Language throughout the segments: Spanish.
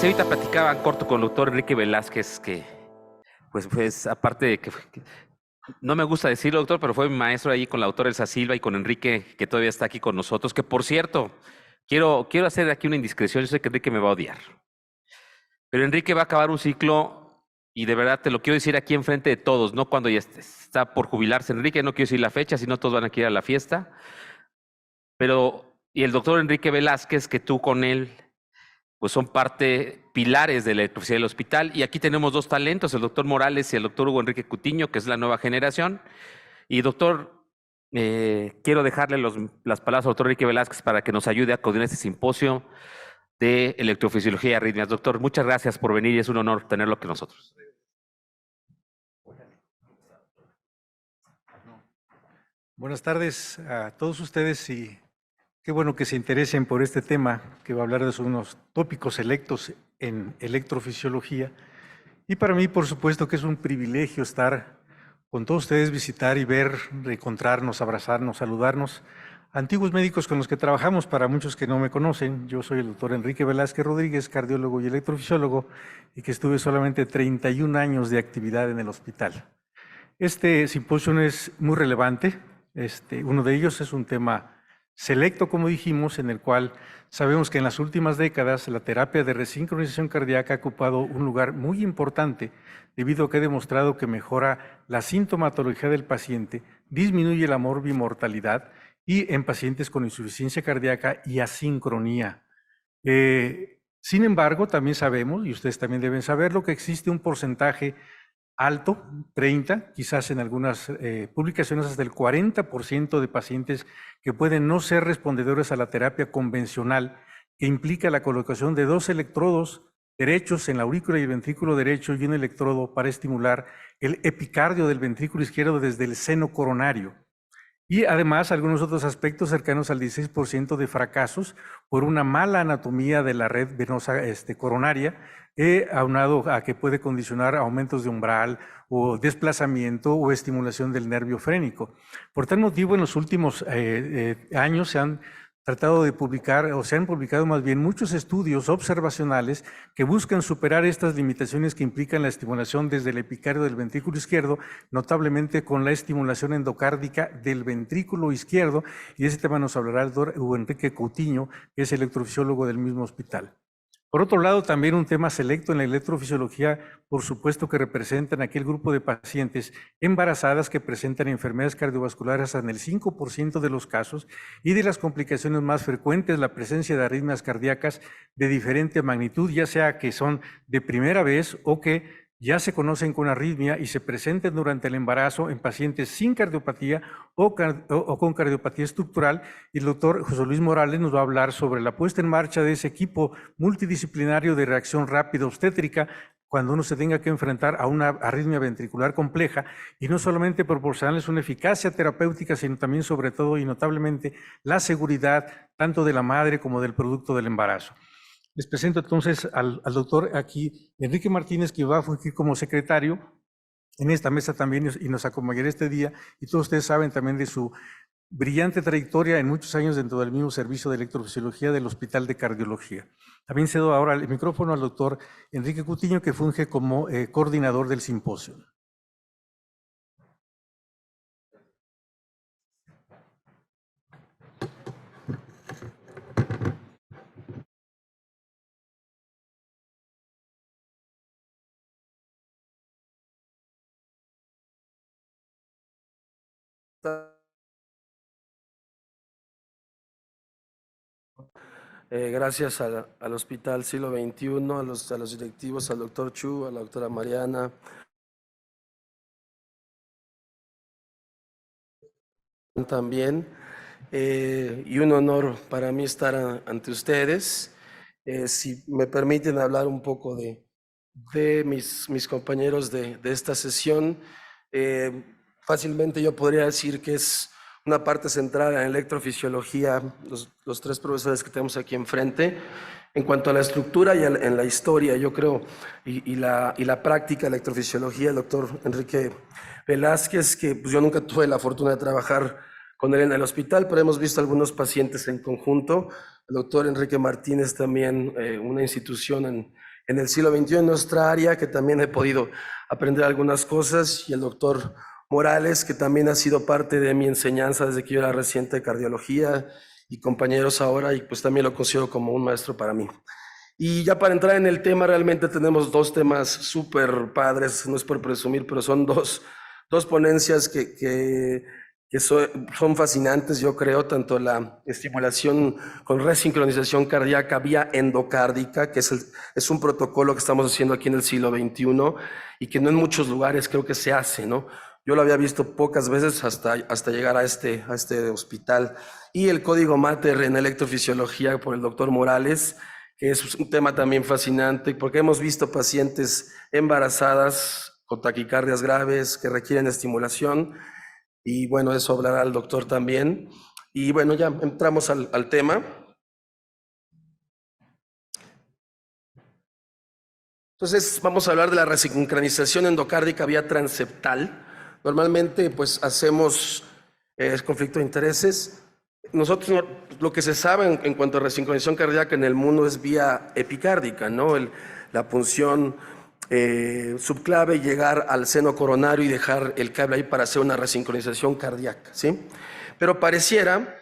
Sí, ahorita platicaba en corto con el doctor Enrique Velázquez, que pues aparte de que no me gusta decirlo, doctor, pero fue mi maestro ahí con la doctora Elsa Silva y con Enrique, que todavía está aquí con nosotros, que por cierto, quiero hacer aquí una indiscreción, yo sé que Enrique me va a odiar, pero Enrique va a acabar un ciclo y de verdad te lo quiero decir aquí enfrente de todos, no cuando ya está por jubilarse Enrique, no quiero decir la fecha, si no todos van a ir a la fiesta, y el doctor Enrique Velázquez, que tú con él pues son pilares de la electricidad del hospital. Y aquí tenemos dos talentos, el doctor Morales y el doctor Hugo Enrique Cutiño, que es la nueva generación. Y doctor, quiero dejarle las palabras al doctor Enrique Velázquez para que nos ayude a coordinar este simposio de electrofisiología y arritmias. Doctor, muchas gracias por venir y es un honor tenerlo con nosotros. Buenas tardes a todos ustedes y qué bueno que se interesen por este tema que va a hablar de unos tópicos selectos en electrofisiología. Y para mí, por supuesto, que es un privilegio estar con todos ustedes, visitar y ver, reencontrarnos, abrazarnos, saludarnos. Antiguos médicos con los que trabajamos, para muchos que no me conocen, yo soy el doctor Enrique Velázquez Rodríguez, cardiólogo y electrofisiólogo, y que estuve solamente 31 años de actividad en el hospital. Este simposio es muy relevante. Uno de ellos es un tema selecto, como dijimos, en el cual sabemos que en las últimas décadas la terapia de resincronización cardíaca ha ocupado un lugar muy importante debido a que ha demostrado que mejora la sintomatología del paciente, disminuye la morbimortalidad y en pacientes con insuficiencia cardíaca y asincronía. Sin embargo, también sabemos, y ustedes también deben saberlo, que existe un porcentaje alto, 30, quizás en algunas publicaciones hasta el 40% de pacientes que pueden no ser respondedores a la terapia convencional, que implica la colocación de 2 electrodos derechos en la aurícula y el ventrículo derecho y un electrodo para estimular el epicardio del ventrículo izquierdo desde el seno coronario. Y además algunos otros aspectos cercanos al 16% de fracasos por una mala anatomía de la red venosa coronaria, aunado a que puede condicionar aumentos de umbral o desplazamiento o estimulación del nervio frénico. Por tal motivo, en los últimos años se han tratado de publicar, o se han publicado más bien muchos estudios observacionales que buscan superar estas limitaciones que implican la estimulación desde el epicardio del ventrículo izquierdo, notablemente con la estimulación endocárdica del ventrículo izquierdo, y de ese tema nos hablará el doctor Hugo Enrique Coutinho, que es electrofisiólogo del mismo hospital. Por otro lado, también un tema selecto en la electrofisiología, por supuesto que representan aquel grupo de pacientes embarazadas que presentan enfermedades cardiovasculares en el 5% de los casos y de las complicaciones más frecuentes, la presencia de arritmias cardíacas de diferente magnitud, ya sea que son de primera vez o que ya se conocen con arritmia y se presenten durante el embarazo en pacientes sin cardiopatía o con cardiopatía estructural. Y el doctor José Luis Morales nos va a hablar sobre la puesta en marcha de ese equipo multidisciplinario de reacción rápida obstétrica cuando uno se tenga que enfrentar a una arritmia ventricular compleja y no solamente proporcionarles una eficacia terapéutica, sino también, sobre todo y notablemente, la seguridad tanto de la madre como del producto del embarazo. Les presento entonces al doctor aquí, Enrique Martínez, que va a fungir como secretario en esta mesa también y nos acompañará este día. Y todos ustedes saben también de su brillante trayectoria en muchos años dentro del mismo servicio de electrofisiología del Hospital de Cardiología. También cedo ahora el micrófono al doctor Enrique Coutinho, que funge como coordinador del simposio. Gracias al Hospital Siglo XXI, a los directivos, al doctor Chu, a la doctora Mariana. También, y un honor para mí estar ante ustedes. Si me permiten hablar un poco de mis compañeros de esta sesión, fácilmente yo podría decir que es una parte central en electrofisiología, los 3 profesores que tenemos aquí enfrente. En cuanto a la estructura y en la historia, yo creo, y la práctica de electrofisiología, el doctor Enrique Velázquez, que pues yo nunca tuve la fortuna de trabajar con él en el hospital, pero hemos visto algunos pacientes en conjunto. El doctor Enrique Martínez también, una institución en el siglo XXI en nuestra área, que también he podido aprender algunas cosas, y el doctor Morales, que también ha sido parte de mi enseñanza desde que yo era residente de cardiología, y compañeros ahora, y pues también lo considero como un maestro para mí. Y ya para entrar en el tema, realmente tenemos dos temas súper padres, no es por presumir, pero son dos ponencias que son fascinantes, yo creo, tanto la estimulación con resincronización cardíaca vía endocárdica, que es un protocolo que estamos haciendo aquí en el siglo XXI y que no en muchos lugares creo que se hace, ¿no? Yo lo había visto pocas veces hasta llegar a este hospital. Y el código Mater en electrofisiología por el doctor Morales, que es un tema también fascinante, porque hemos visto pacientes embarazadas con taquicardias graves que requieren estimulación, y bueno, eso hablará el doctor también. Y bueno, ya entramos al tema. Entonces, vamos a hablar de la resincronización endocárdica vía transeptal. Normalmente, pues, hacemos conflicto de intereses. Nosotros, lo que se sabe en cuanto a resincronización cardíaca en el mundo es vía epicárdica, ¿no? La punción subclave, llegar al seno coronario y dejar el cable ahí para hacer una resincronización cardíaca, ¿sí? Pero pareciera,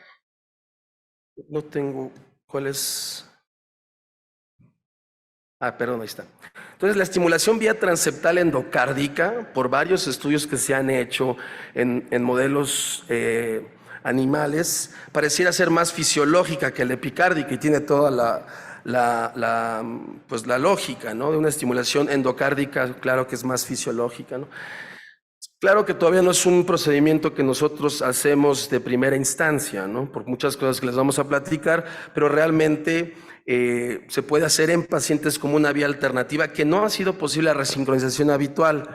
no tengo, ¿cuál es? Perdón, ahí está. Entonces, la estimulación vía transeptal endocárdica, por varios estudios que se han hecho en modelos animales, pareciera ser más fisiológica que la epicárdica, y tiene toda pues la lógica, ¿no? De una estimulación endocárdica, claro que es más fisiológica, ¿no? Claro que todavía no es un procedimiento que nosotros hacemos de primera instancia, ¿no? Por muchas cosas que les vamos a platicar, pero realmente se puede hacer en pacientes como una vía alternativa que no ha sido posible la resincronización habitual.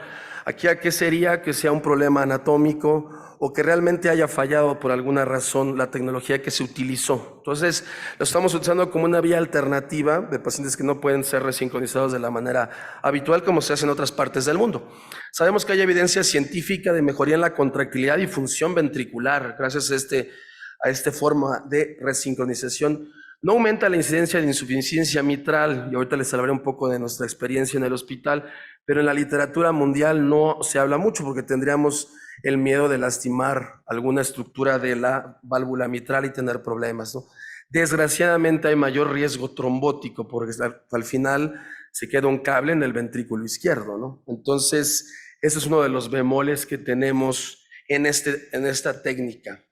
Aquí, ¿a qué sería? Que sea un problema anatómico o que realmente haya fallado por alguna razón la tecnología que se utilizó. Entonces, lo estamos utilizando como una vía alternativa de pacientes que no pueden ser resincronizados de la manera habitual como se hace en otras partes del mundo. Sabemos que hay evidencia científica de mejoría en la contractilidad y función ventricular gracias a esta forma de resincronización. No aumenta la incidencia de insuficiencia mitral, y ahorita les hablaré un poco de nuestra experiencia en el hospital, pero en la literatura mundial no se habla mucho porque tendríamos el miedo de lastimar alguna estructura de la válvula mitral y tener problemas, ¿no? Desgraciadamente hay mayor riesgo trombótico porque al final se queda un cable en el ventrículo izquierdo, ¿no? Entonces, eso es uno de los bemoles que tenemos en esta técnica.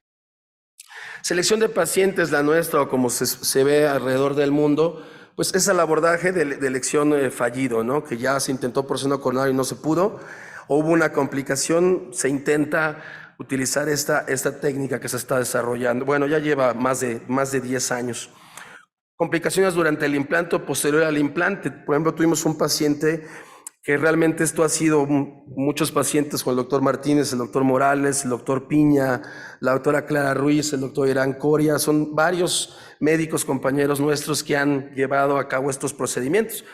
Selección de pacientes, la nuestra, o como se ve alrededor del mundo, pues es el abordaje de elección fallido, ¿no? Que ya se intentó por seno coronario y no se pudo, o hubo una complicación, se intenta utilizar esta técnica que se está desarrollando. Bueno, ya lleva más de 10 años. Complicaciones durante el implante o posterior al implante. Por ejemplo, tuvimos un paciente que realmente esto ha sido muchos pacientes con el doctor Martínez, el doctor Morales, el doctor Piña, la doctora Clara Ruiz, el doctor Irán Coria, son varios médicos compañeros nuestros que han llevado a cabo estos procedimientos.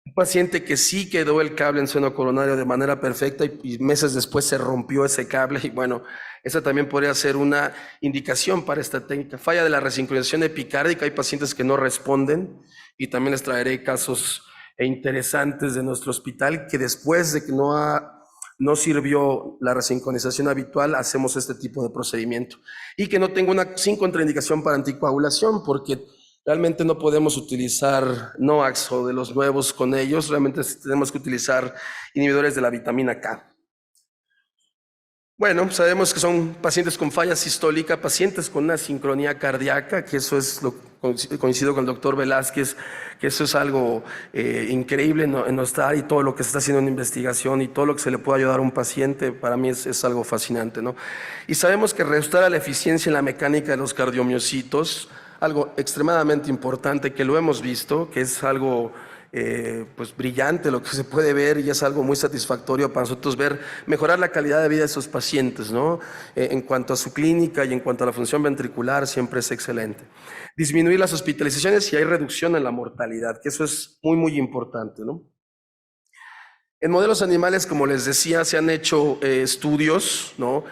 Un paciente que sí quedó el cable en seno coronario de manera perfecta y meses después se rompió ese cable, y bueno, esa también podría ser una indicación para esta técnica. Falla de la resincronización epicárdica, hay pacientes que no responden, y también les traeré casos interesantes de nuestro hospital que después de que no sirvió la resincronización habitual, hacemos este tipo de procedimiento, y que no tenga sin contraindicación para anticoagulación, porque realmente no podemos utilizar NOACs o de los nuevos con ellos, realmente tenemos que utilizar inhibidores de la vitamina K. Bueno, sabemos que son pacientes con falla sistólica, pacientes con una sincronía cardíaca, que eso es coincido con el doctor Velázquez, que eso es algo increíble en nuestra área, y todo lo que se está haciendo en investigación y todo lo que se le puede ayudar a un paciente, para mí es algo fascinante, ¿no? Y sabemos que restaura la eficiencia en la mecánica de los cardiomiocitos, algo extremadamente importante que lo hemos visto, que es algo pues brillante lo que se puede ver, y es algo muy satisfactorio para nosotros ver mejorar la calidad de vida de esos pacientes, ¿no? En cuanto a su clínica y en cuanto a la función ventricular, siempre es excelente. Disminuir las hospitalizaciones y hay reducción en la mortalidad, que eso es muy, muy importante, ¿no? En modelos animales, como les decía, se han hecho estudios, ¿no?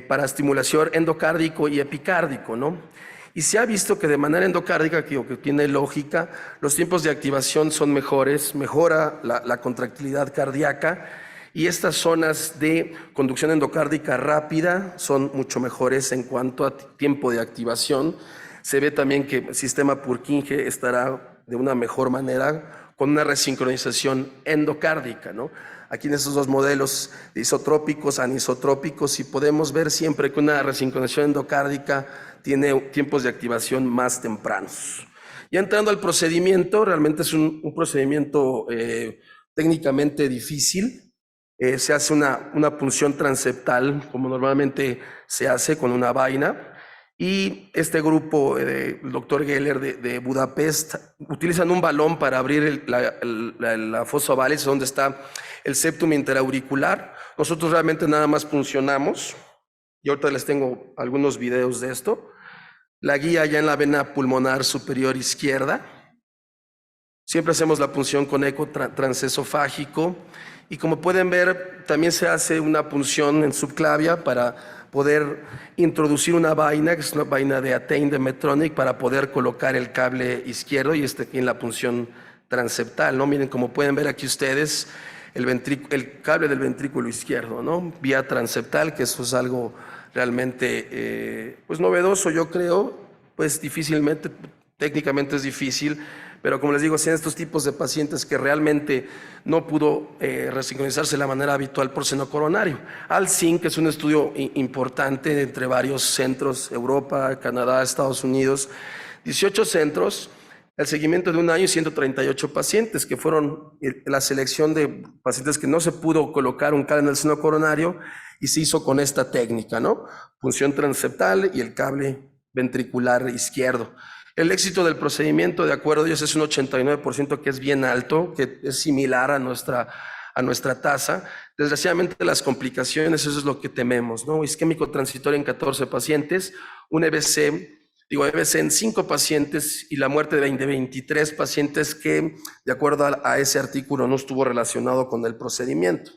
Para estimulación endocárdico y epicárdico, ¿no? Y se ha visto que de manera endocárdica, que tiene lógica, los tiempos de activación son mejores, mejora la contractilidad cardíaca, y estas zonas de conducción endocárdica rápida son mucho mejores en cuanto a tiempo de activación. Se ve también que el sistema Purkinje estará de una mejor manera con una resincronización endocárdica, ¿no? Aquí en estos dos modelos isotrópicos, anisotrópicos, y podemos ver siempre que una resincronización endocárdica tiene tiempos de activación más tempranos. Ya entrando al procedimiento, realmente es un procedimiento técnicamente difícil. Se hace una punción transeptal, como normalmente se hace con una vaina, y este grupo, el doctor Geller de Budapest, utilizan un balón para abrir la fosa ovalis, donde está el septum interauricular. Nosotros realmente nada más puncionamos, y ahorita les tengo algunos videos de esto. La guía ya en la vena pulmonar superior izquierda. Siempre hacemos la punción con eco transesofágico, y como pueden ver, también se hace una punción en subclavia para poder introducir una vaina, que es una vaina de Attain de Medtronic, para poder colocar el cable izquierdo, y aquí en la punción transeptal, ¿no? Miren, como pueden ver aquí ustedes, el cable del ventrículo izquierdo, ¿no? Vía transeptal, que eso es algo realmente pues novedoso, yo creo, pues difícilmente, técnicamente es difícil, pero como les digo, si en estos tipos de pacientes que realmente no pudo resincronizarse de la manera habitual por seno coronario. ALSYNC, que es un estudio importante entre varios centros, Europa, Canadá, Estados Unidos, 18 centros, el seguimiento de un año y 138 pacientes, que fueron la selección de pacientes que no se pudo colocar un cable en el seno coronario, y se hizo con esta técnica, ¿no? Punción transeptal y el cable ventricular izquierdo. El éxito del procedimiento, de acuerdo a ellos, es un 89%, que es bien alto, que es similar a nuestra tasa. Desgraciadamente, las complicaciones, eso es lo que tememos, ¿no? Isquémico transitorio en 14 pacientes, un EBC en 5 pacientes, y la muerte de 23 pacientes que, de acuerdo a ese artículo, no estuvo relacionado con el procedimiento.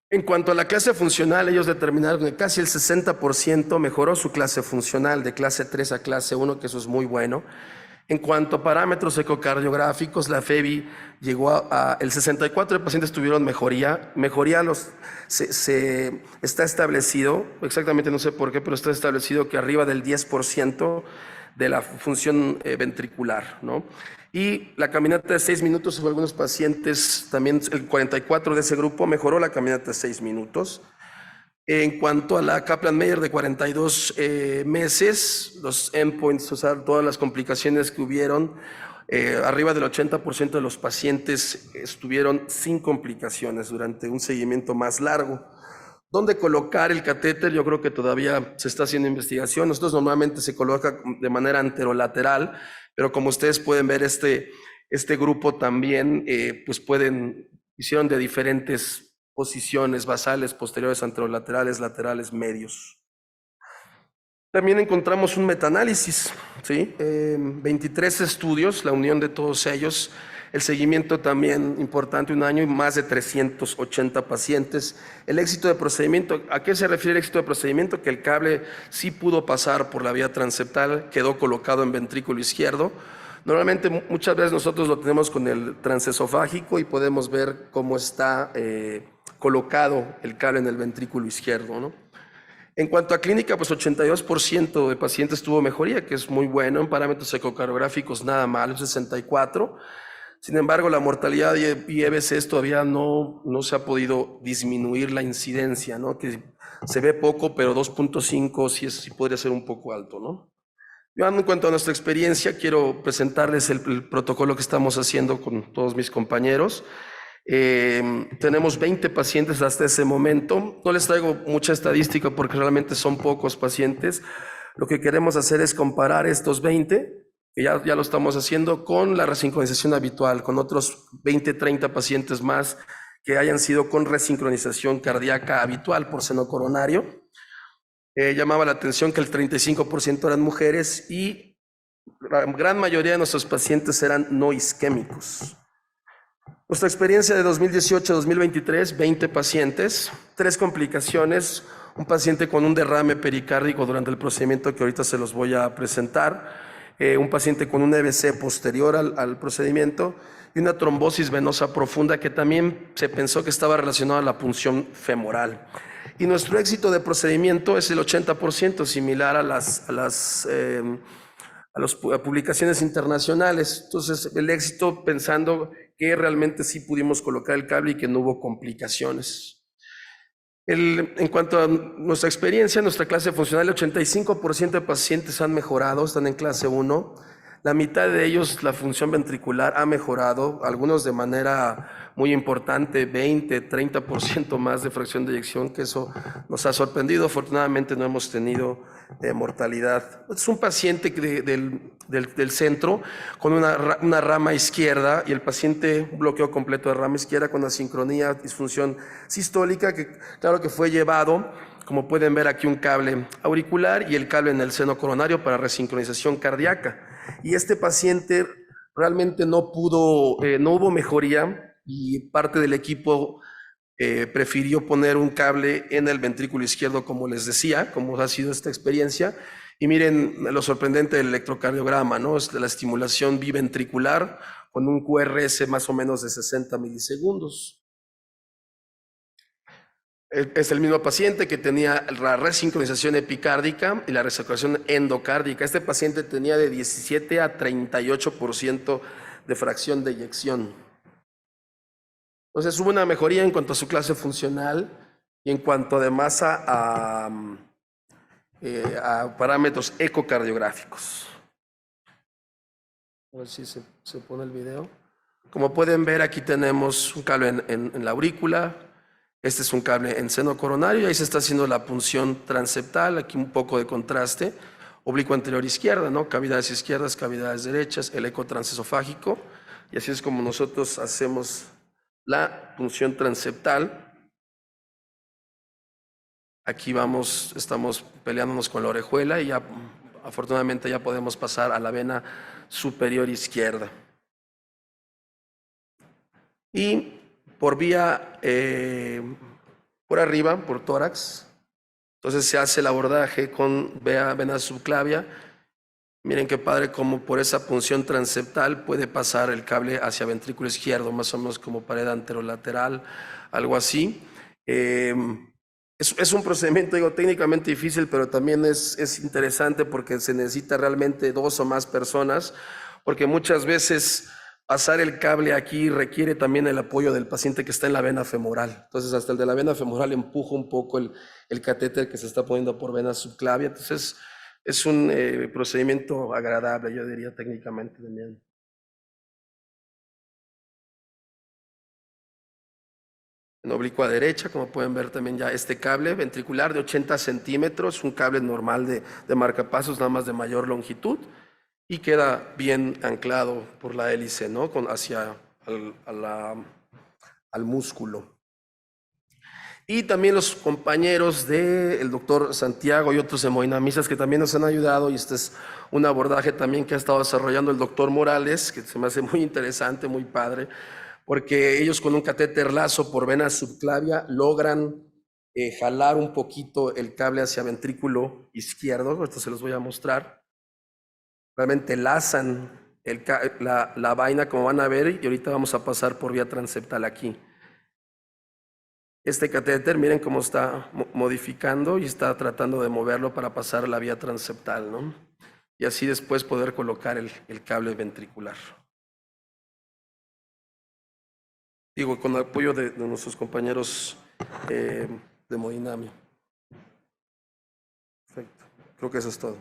En cuanto a la clase funcional, ellos determinaron que casi el 60% mejoró su clase funcional de clase 3 a clase 1, que eso es muy bueno. En cuanto a parámetros ecocardiográficos, la FEBI llegó el 64% de pacientes tuvieron mejoría. Mejoría está establecido, exactamente no sé por qué, pero está establecido que arriba del 10% de la función ventricular, ¿no? Y la caminata de 6 minutos, en algunos pacientes, también el 44% de ese grupo mejoró la caminata de 6 minutos. En cuanto a la Kaplan-Meier de 42 meses, los endpoints, o sea, todas las complicaciones que hubieron, arriba del 80% de los pacientes estuvieron sin complicaciones durante un seguimiento más largo. ¿Dónde colocar el catéter? Yo creo que todavía se está haciendo investigación. Nosotros normalmente se coloca de manera anterolateral, pero como ustedes pueden ver, este grupo también, pues hicieron de diferentes posiciones, basales, posteriores, anterolaterales, laterales, medios. También encontramos un metaanálisis, ¿sí? 23 estudios, la unión de todos ellos, el seguimiento también importante, un año y más de 380 pacientes. El éxito de procedimiento, ¿a qué se refiere el éxito de procedimiento? Que el cable sí pudo pasar por la vía transeptal, quedó colocado en ventrículo izquierdo. Normalmente, muchas veces nosotros lo tenemos con el transesofágico y podemos ver cómo está colocado el cable en el ventrículo izquierdo, ¿no? En cuanto a clínica, pues 82% de pacientes tuvo mejoría, que es muy bueno. En parámetros ecocardiográficos nada mal, 64%. Sin embargo, la mortalidad y EBCs todavía no se ha podido disminuir la incidencia, ¿no? Que se ve poco, pero 2.5 sí podría ser un poco alto, ¿no? En cuanto a nuestra experiencia, quiero presentarles el protocolo que estamos haciendo con todos mis compañeros. Tenemos 20 pacientes hasta ese momento. No les traigo mucha estadística porque realmente son pocos pacientes. Lo que queremos hacer es comparar estos 20, que ya lo estamos haciendo, con la resincronización habitual, con otros 20, 30 pacientes más que hayan sido con resincronización cardíaca habitual por seno coronario. Llamaba la atención que el 35% eran mujeres y la gran mayoría de nuestros pacientes eran no isquémicos. Nuestra experiencia de 2018 a 2023, 20 pacientes, 3 complicaciones, un paciente con un derrame pericárdico durante el procedimiento que ahorita se los voy a presentar, un paciente con un EVC posterior al procedimiento y una trombosis venosa profunda que también se pensó que estaba relacionada a la punción femoral. Y nuestro éxito de procedimiento es el 80%, similar a las publicaciones internacionales. Entonces, el éxito pensando que realmente sí pudimos colocar el cable y que no hubo complicaciones. En cuanto a nuestra experiencia, nuestra clase funcional, el 85% de pacientes han mejorado, están en clase 1. La mitad de ellos, la función ventricular ha mejorado, algunos de manera muy importante, 20, 30% más de fracción de eyección, que eso nos ha sorprendido. Afortunadamente no hemos tenido mortalidad. Es un paciente del centro con una rama izquierda y el paciente bloqueo completo de rama izquierda con asincronía, disfunción sistólica, que claro que fue llevado, como pueden ver aquí, un cable auricular y el cable en el seno coronario para resincronización cardíaca. Y este paciente realmente no hubo mejoría y parte del equipo prefirió poner un cable en el ventrículo izquierdo, como les decía, como ha sido esta experiencia. Y miren lo sorprendente del electrocardiograma, ¿no? Es la estimulación biventricular con un QRS más o menos de 60 milisegundos. Es el mismo paciente que tenía la resincronización epicárdica y la resincronización endocárdica. Este paciente tenía de 17 a 38% de fracción de eyección. Entonces hubo una mejoría en cuanto a su clase funcional y en cuanto además a parámetros ecocardiográficos. A ver si se pone el video. Como pueden ver, aquí tenemos un cable en la aurícula. Este es un cable en seno coronario y ahí se está haciendo la punción transeptal, aquí un poco de contraste, oblicuo anterior izquierda, ¿no? Cavidades izquierdas, cavidades derechas, el eco transesofágico, y así es como nosotros hacemos la punción transeptal. Aquí estamos peleándonos con la orejuela y ya afortunadamente ya podemos pasar a la vena superior izquierda. Y por vía, por arriba, por tórax, entonces se hace el abordaje con vena subclavia. Miren qué padre como por esa punción transeptal puede pasar el cable hacia ventrículo izquierdo, más o menos como pared anterolateral, algo así. Es un procedimiento, digo, técnicamente difícil, pero también es interesante porque se necesita realmente 2 o más personas, porque muchas veces pasar el cable aquí requiere también el apoyo del paciente que está en la vena femoral. Entonces, hasta el de la vena femoral empuja un poco el catéter que se está poniendo por vena subclavia. Entonces, es un procedimiento agradable, yo diría, técnicamente también. En oblicua derecha, como pueden ver también ya este cable ventricular de 80 centímetros, un cable normal de marcapasos, nada más de mayor longitud, y queda bien anclado por la hélice, ¿no? Hacia al músculo. Y también los compañeros del doctor Santiago y otros hemodinamistas que también nos han ayudado, y este es un abordaje también que ha estado desarrollando el doctor Morales, que se me hace muy interesante, muy padre, porque ellos con un catéter lazo por vena subclavia logran jalar un poquito el cable hacia ventrículo izquierdo. Esto se los voy a mostrar. Realmente lazan la vaina, como van a ver, y ahorita vamos a pasar por vía transeptal aquí. Este catéter, miren cómo está modificando y está tratando de moverlo para pasar a la vía transeptal, ¿no? Y así después poder colocar el cable ventricular. Digo, con el apoyo de nuestros compañeros de hemodinamia. Perfecto. Creo que eso es todo.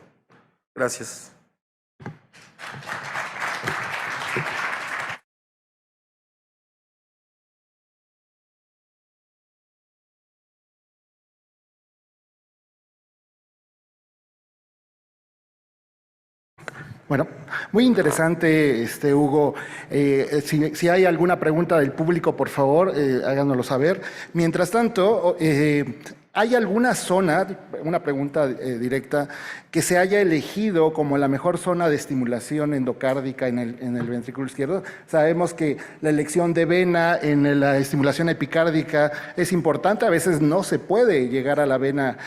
Gracias. Bueno, muy interesante, Hugo. Si hay alguna pregunta del público, por favor, háganoslo saber. Mientras tanto, ¿hay alguna zona, una pregunta directa, que se haya elegido como la mejor zona de estimulación endocárdica en el ventrículo izquierdo? Sabemos que la elección de vena en la estimulación epicárdica es importante, a veces no se puede llegar a la vena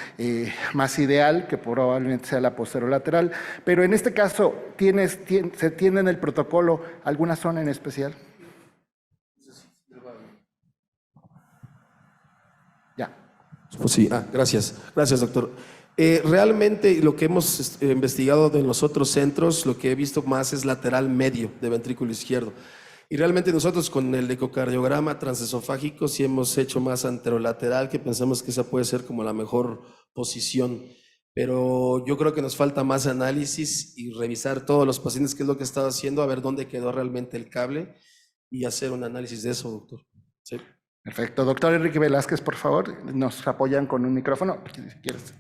más ideal, que probablemente sea la posterolateral, pero en este caso, ¿se tiene en el protocolo alguna zona en especial? Ya. Pues sí, gracias. Gracias, doctor. Realmente lo que hemos investigado de los otros centros, lo que he visto más es lateral medio de ventrículo izquierdo. Y realmente nosotros con el ecocardiograma transesofágico sí hemos hecho más anterolateral, que pensamos que esa puede ser como la mejor posición. Pero yo creo que nos falta más análisis y revisar todos los pacientes, qué es lo que he estado haciendo, a ver dónde quedó realmente el cable y hacer un análisis de eso, doctor. Sí. Perfecto. Doctor Enrique Velázquez, por favor, nos apoyan con un micrófono, si quieres.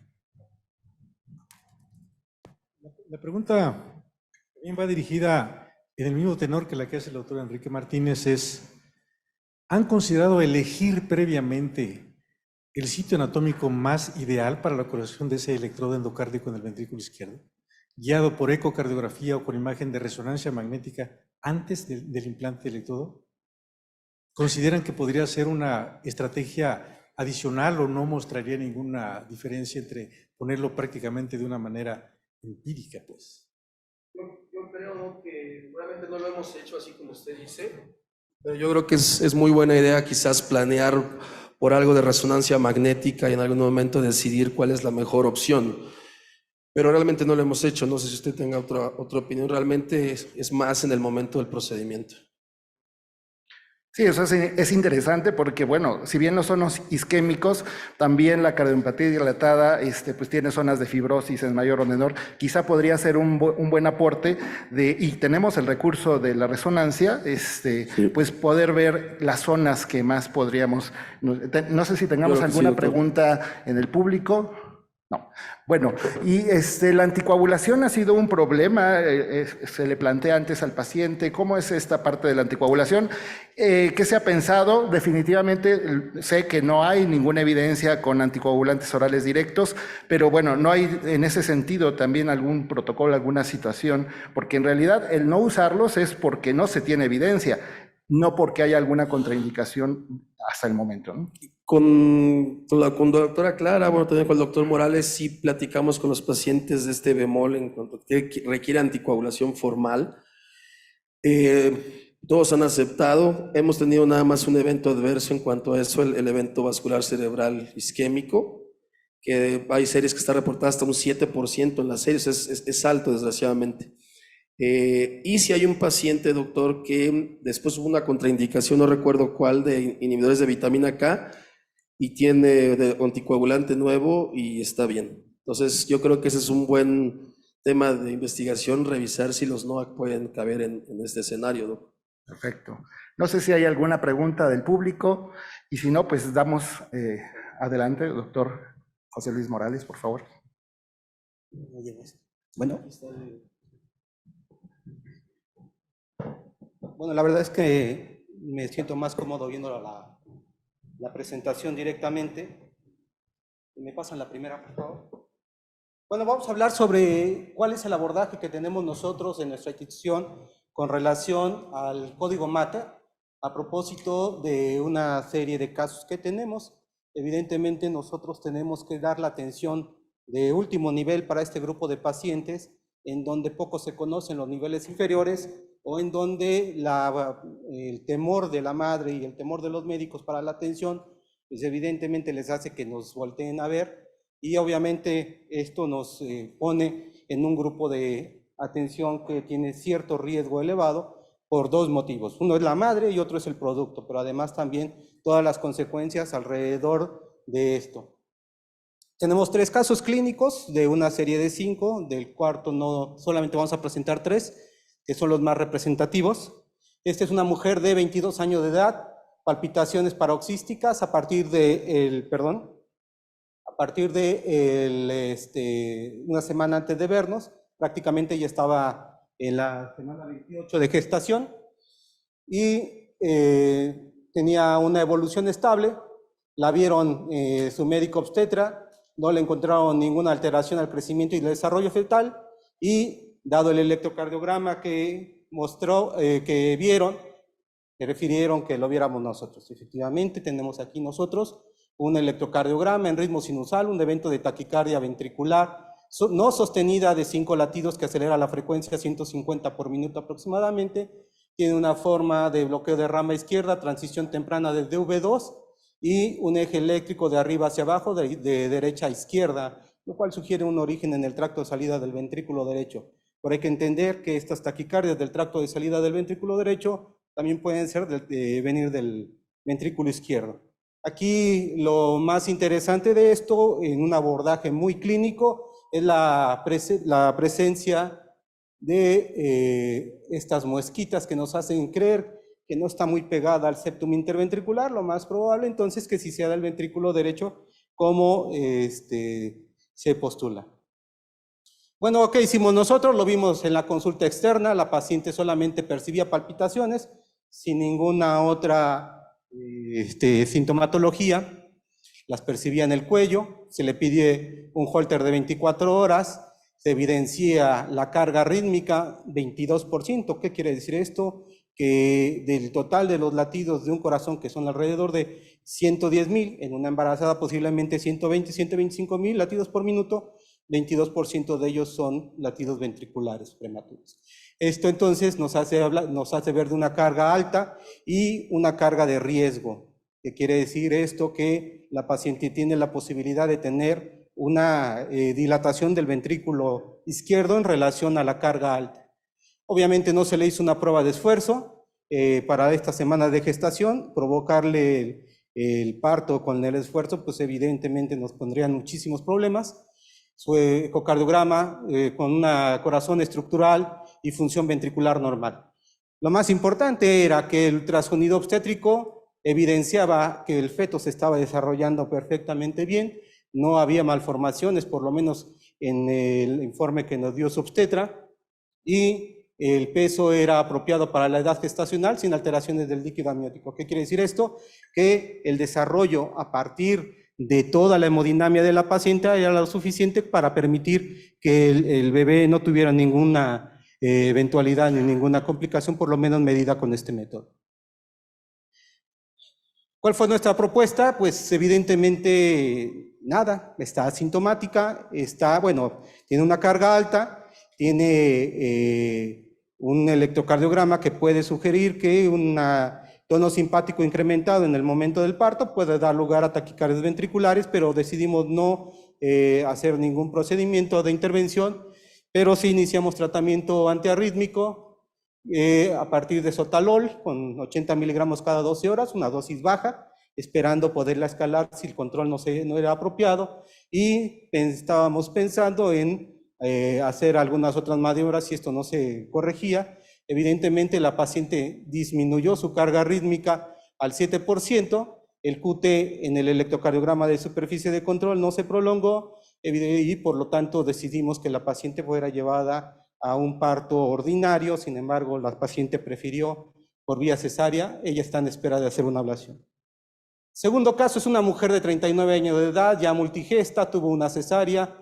La pregunta también va dirigida en el mismo tenor que la que hace el doctor Enrique Martínez es, ¿han considerado elegir previamente el sitio anatómico más ideal para la colocación de ese electrodo endocárdico en el ventrículo izquierdo, guiado por ecocardiografía o con imagen de resonancia magnética antes del implante de electrodo? ¿Consideran que podría ser una estrategia adicional o no mostraría ninguna diferencia entre ponerlo prácticamente de una manera empírica, pues? Yo creo que realmente no lo hemos hecho así como usted dice, pero yo creo que es muy buena idea quizás planear por algo de resonancia magnética y en algún momento decidir cuál es la mejor opción. Pero realmente no lo hemos hecho, no sé si usted tenga otra opinión, realmente es más en el momento del procedimiento. Sí, eso es interesante porque, bueno, si bien no son isquémicos, también la cardiomiopatía dilatada pues tiene zonas de fibrosis en mayor o menor. Quizá podría ser un buen aporte y tenemos el recurso de la resonancia, sí, pues poder ver las zonas que más podríamos. No sé si tengamos alguna pregunta en el público. No. Bueno, y la anticoagulación ha sido un problema, se le plantea antes al paciente, ¿cómo es esta parte de la anticoagulación? ¿Qué se ha pensado? Definitivamente sé que no hay ninguna evidencia con anticoagulantes orales directos, pero bueno, no hay en ese sentido también algún protocolo, alguna situación, porque en realidad el no usarlos es porque no se tiene evidencia, no porque haya alguna contraindicación hasta el momento, ¿no? Con la doctora Clara, bueno, también con el doctor Morales, sí platicamos con los pacientes de este bemol en cuanto que requiere anticoagulación formal. Todos han aceptado. Hemos tenido nada más un evento adverso en cuanto a eso, el evento vascular cerebral isquémico, que hay series que está reportada hasta un 7% en las series, es alto desgraciadamente. Y si hay un paciente, doctor, que después hubo una contraindicación, no recuerdo cuál, de inhibidores de vitamina K, y tiene anticoagulante nuevo y está bien. Entonces yo creo que ese es un buen tema de investigación, revisar si los NOAC pueden caber en este escenario, ¿no? Perfecto. No sé si hay alguna pregunta del público y si no, pues damos adelante, doctor José Luis Morales, por favor. Bueno, la verdad es que me siento más cómodo viendo la presentación directamente. ¿Me pasan la primera, por favor? Bueno, vamos a hablar sobre cuál es el abordaje que tenemos nosotros en nuestra institución con relación al código MATER a propósito de una serie de casos que tenemos. Evidentemente nosotros tenemos que dar la atención de último nivel para este grupo de pacientes en donde poco se conocen los niveles inferiores o en donde el temor de la madre y el temor de los médicos para la atención, pues evidentemente les hace que nos volteen a ver y obviamente esto nos pone en un grupo de atención que tiene cierto riesgo elevado por dos motivos. Uno es la madre y otro es el producto, pero además también todas las consecuencias alrededor de esto. Tenemos 3 casos clínicos de una serie de 5, del cuarto no, solamente vamos a presentar 3, que son los más representativos. Esta es una mujer de 22 años de edad, palpitaciones paroxísticas a partir de una semana antes de vernos, prácticamente ya estaba en la semana 28 de gestación y tenía una evolución estable. la vieron su médico obstetra, no le encontraron ninguna alteración al crecimiento y el desarrollo fetal, y dado el electrocardiograma que mostró, que vieron, me refirieron que lo viéramos nosotros. Efectivamente, tenemos aquí nosotros un electrocardiograma en ritmo sinusal, un evento de taquicardia ventricular no sostenida de 5 latidos que acelera la frecuencia a 150 por minuto aproximadamente. Tiene una forma de bloqueo de rama izquierda, transición temprana de DV2 y un eje eléctrico de arriba hacia abajo, de derecha a izquierda, lo cual sugiere un origen en el tracto de salida del ventrículo derecho. Pero hay que entender que estas taquicardias del tracto de salida del ventrículo derecho también pueden ser venir del ventrículo izquierdo. Aquí lo más interesante de esto, en un abordaje muy clínico, es la presencia de estas muesquitas que nos hacen creer que no está muy pegada al septum interventricular. Lo más probable entonces que sí sea del ventrículo derecho, como se postula. Bueno, ¿qué hicimos nosotros? Lo vimos en la consulta externa. La paciente solamente percibía palpitaciones sin ninguna otra sintomatología. Las percibía en el cuello, se le pide un Holter de 24 horas, se evidencia la carga rítmica 22%. ¿Qué quiere decir esto? Que del total de los latidos de un corazón, que son alrededor de 110,000, en una embarazada posiblemente 120, 125,000 latidos por minuto, 22% de ellos son latidos ventriculares prematuros. Esto entonces nos hace ver de una carga alta y una carga de riesgo. ¿Qué quiere decir esto? Que la paciente tiene la posibilidad de tener una dilatación del ventrículo izquierdo en relación a la carga alta. Obviamente no se le hizo una prueba de esfuerzo para esta semana de gestación. Provocarle el parto con el esfuerzo, pues evidentemente nos pondrían muchísimos problemas. Su ecocardiograma con un corazón estructural y función ventricular normal. Lo más importante era que el ultrasonido obstétrico evidenciaba que el feto se estaba desarrollando perfectamente bien, no había malformaciones, por lo menos en el informe que nos dio su obstetra, y el peso era apropiado para la edad gestacional sin alteraciones del líquido amniótico. ¿Qué quiere decir esto? Que el desarrollo a partir de toda la hemodinamia de la paciente era lo suficiente para permitir que el bebé no tuviera ninguna eventualidad ni ninguna complicación, por lo menos medida con este método. ¿Cuál fue nuestra propuesta? Pues evidentemente nada, está asintomática, tiene una carga alta, tiene un electrocardiograma que puede sugerir que un tono simpático incrementado en el momento del parto puede dar lugar a taquicardias ventriculares, pero decidimos no hacer ningún procedimiento de intervención, pero sí iniciamos tratamiento antiarrítmico a partir de sotalol con 80 miligramos cada 12 horas, una dosis baja, esperando poderla escalar si el control no era apropiado, y estábamos pensando en hacer algunas otras maniobras si esto no se corregía. Evidentemente la paciente disminuyó su carga rítmica al 7%, el QT en el electrocardiograma de superficie de control no se prolongó y por lo tanto decidimos que la paciente fuera llevada a un parto ordinario. Sin embargo, la paciente prefirió por vía cesárea. Ella está en espera de hacer una ablación. Segundo caso es una mujer de 39 años de edad, ya multigesta, tuvo una cesárea,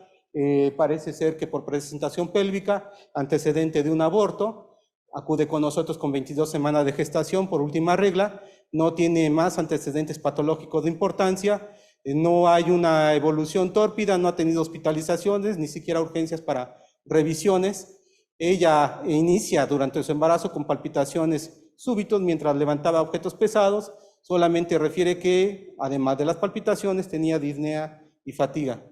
parece ser que por presentación pélvica, antecedente de un aborto, acude con nosotros con 22 semanas de gestación por última regla, no tiene más antecedentes patológicos de importancia, no hay una evolución tórpida, no ha tenido hospitalizaciones, ni siquiera urgencias para revisiones. Ella inicia durante su embarazo con palpitaciones súbitos mientras levantaba objetos pesados, solamente refiere que, además de las palpitaciones, tenía disnea y fatiga.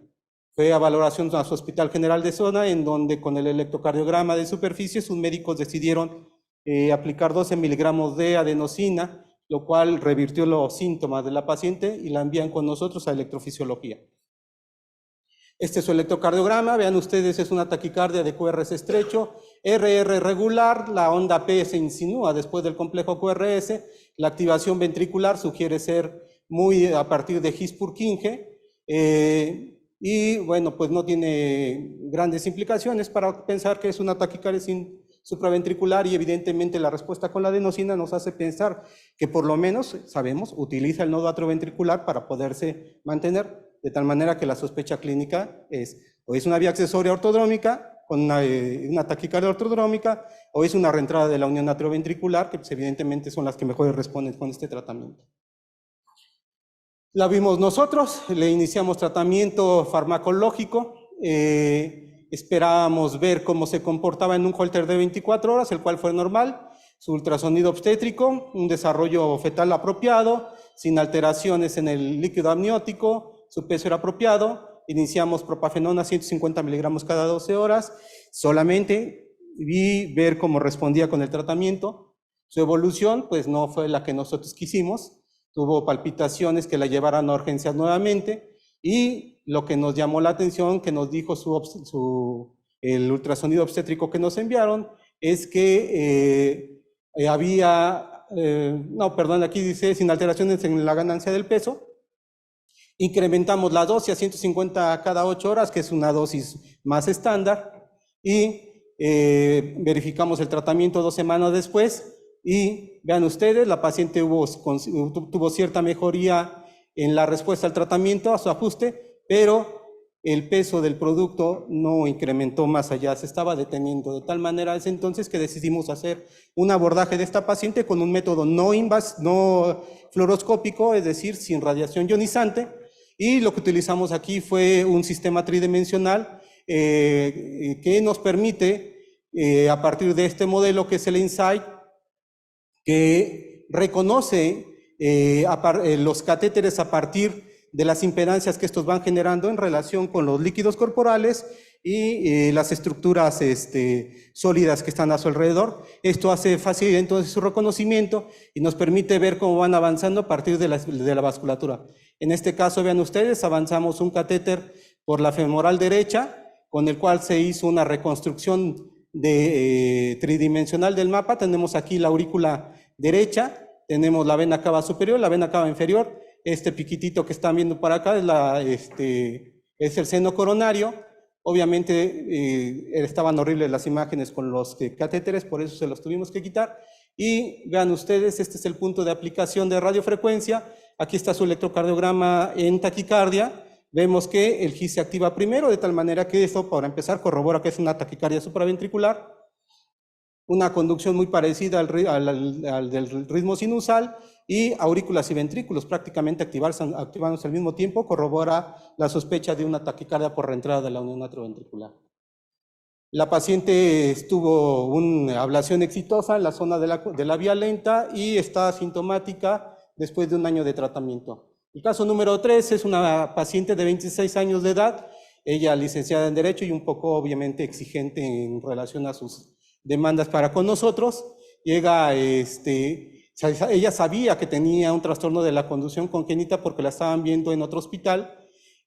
Fue a valoración a su Hospital General de Zona, en donde con el electrocardiograma de superficie sus médicos decidieron aplicar 12 miligramos de adenosina, lo cual revirtió los síntomas de la paciente y la envían con nosotros a electrofisiología. Este es su electrocardiograma, vean ustedes, es una taquicardia de QRS estrecho, RR regular, la onda P se insinúa después del complejo QRS, la activación ventricular sugiere ser muy a partir de His-Purkinje, y bueno, pues no tiene grandes implicaciones para pensar que es una taquicardia supraventricular y evidentemente la respuesta con la adenosina nos hace pensar que por lo menos, sabemos, utiliza el nodo atrioventricular para poderse mantener, de tal manera que la sospecha clínica es o es una vía accesoria ortodrómica con una taquicardia ortodrómica o es una reentrada de la unión atrioventricular, que pues, evidentemente son las que mejor responden con este tratamiento. La vimos nosotros, le iniciamos tratamiento farmacológico, esperábamos ver cómo se comportaba en un holter de 24 horas, el cual fue normal, su ultrasonido obstétrico, un desarrollo fetal apropiado, sin alteraciones en el líquido amniótico, su peso era apropiado, iniciamos propafenona 150 miligramos cada 12 horas, solamente vi ver cómo respondía con el tratamiento, su evolución pues no fue la que nosotros quisimos, tuvo palpitaciones que la llevaran a urgencias nuevamente y lo que nos llamó la atención, que nos dijo el ultrasonido obstétrico que nos enviaron, es que aquí dice sin alteraciones en la ganancia del peso. Incrementamos la dosis a 150 cada 8 horas, que es una dosis más estándar, y verificamos el tratamiento 2 semanas después. Y vean ustedes, la paciente tuvo cierta mejoría en la respuesta al tratamiento, a su ajuste, pero el peso del producto no incrementó más allá, se estaba deteniendo. De tal manera es entonces que decidimos hacer un abordaje de esta paciente con un método no fluoroscópico, es decir, sin radiación ionizante. Y lo que utilizamos aquí fue un sistema tridimensional que nos permite, a partir de este modelo que es el Insight, que reconoce los catéteres a partir de las impedancias que estos van generando en relación con los líquidos corporales y las estructuras sólidas que están a su alrededor. Esto hace fácil entonces su reconocimiento y nos permite ver cómo van avanzando a partir de la vasculatura. En este caso, vean ustedes, avanzamos un catéter por la femoral derecha, con el cual se hizo una reconstrucción tridimensional del mapa. Tenemos aquí la aurícula derecha, tenemos la vena cava superior, la vena cava inferior, este piquitito que están viendo para acá es el seno coronario. Obviamente estaban horribles las imágenes con los catéteres, por eso se los tuvimos que quitar. Y vean ustedes, este es el punto de aplicación de radiofrecuencia. Aquí está su electrocardiograma en taquicardia. Vemos que el GIS se activa primero, de tal manera que esto, para empezar, corrobora que es una taquicardia supraventricular. Una conducción muy parecida al del ritmo sinusal y aurículas y ventrículos prácticamente activándose al mismo tiempo, corrobora la sospecha de una taquicardia por reentrada de la unión atrioventricular. La paciente tuvo una ablación exitosa en la zona de la vía lenta y está asintomática después de 1 año de tratamiento. El caso número 3 es una paciente de 26 años de edad, ella licenciada en Derecho y un poco obviamente exigente en relación a sus demandas para con nosotros. Llega, ella sabía que tenía un trastorno de la conducción congénita porque la estaban viendo en otro hospital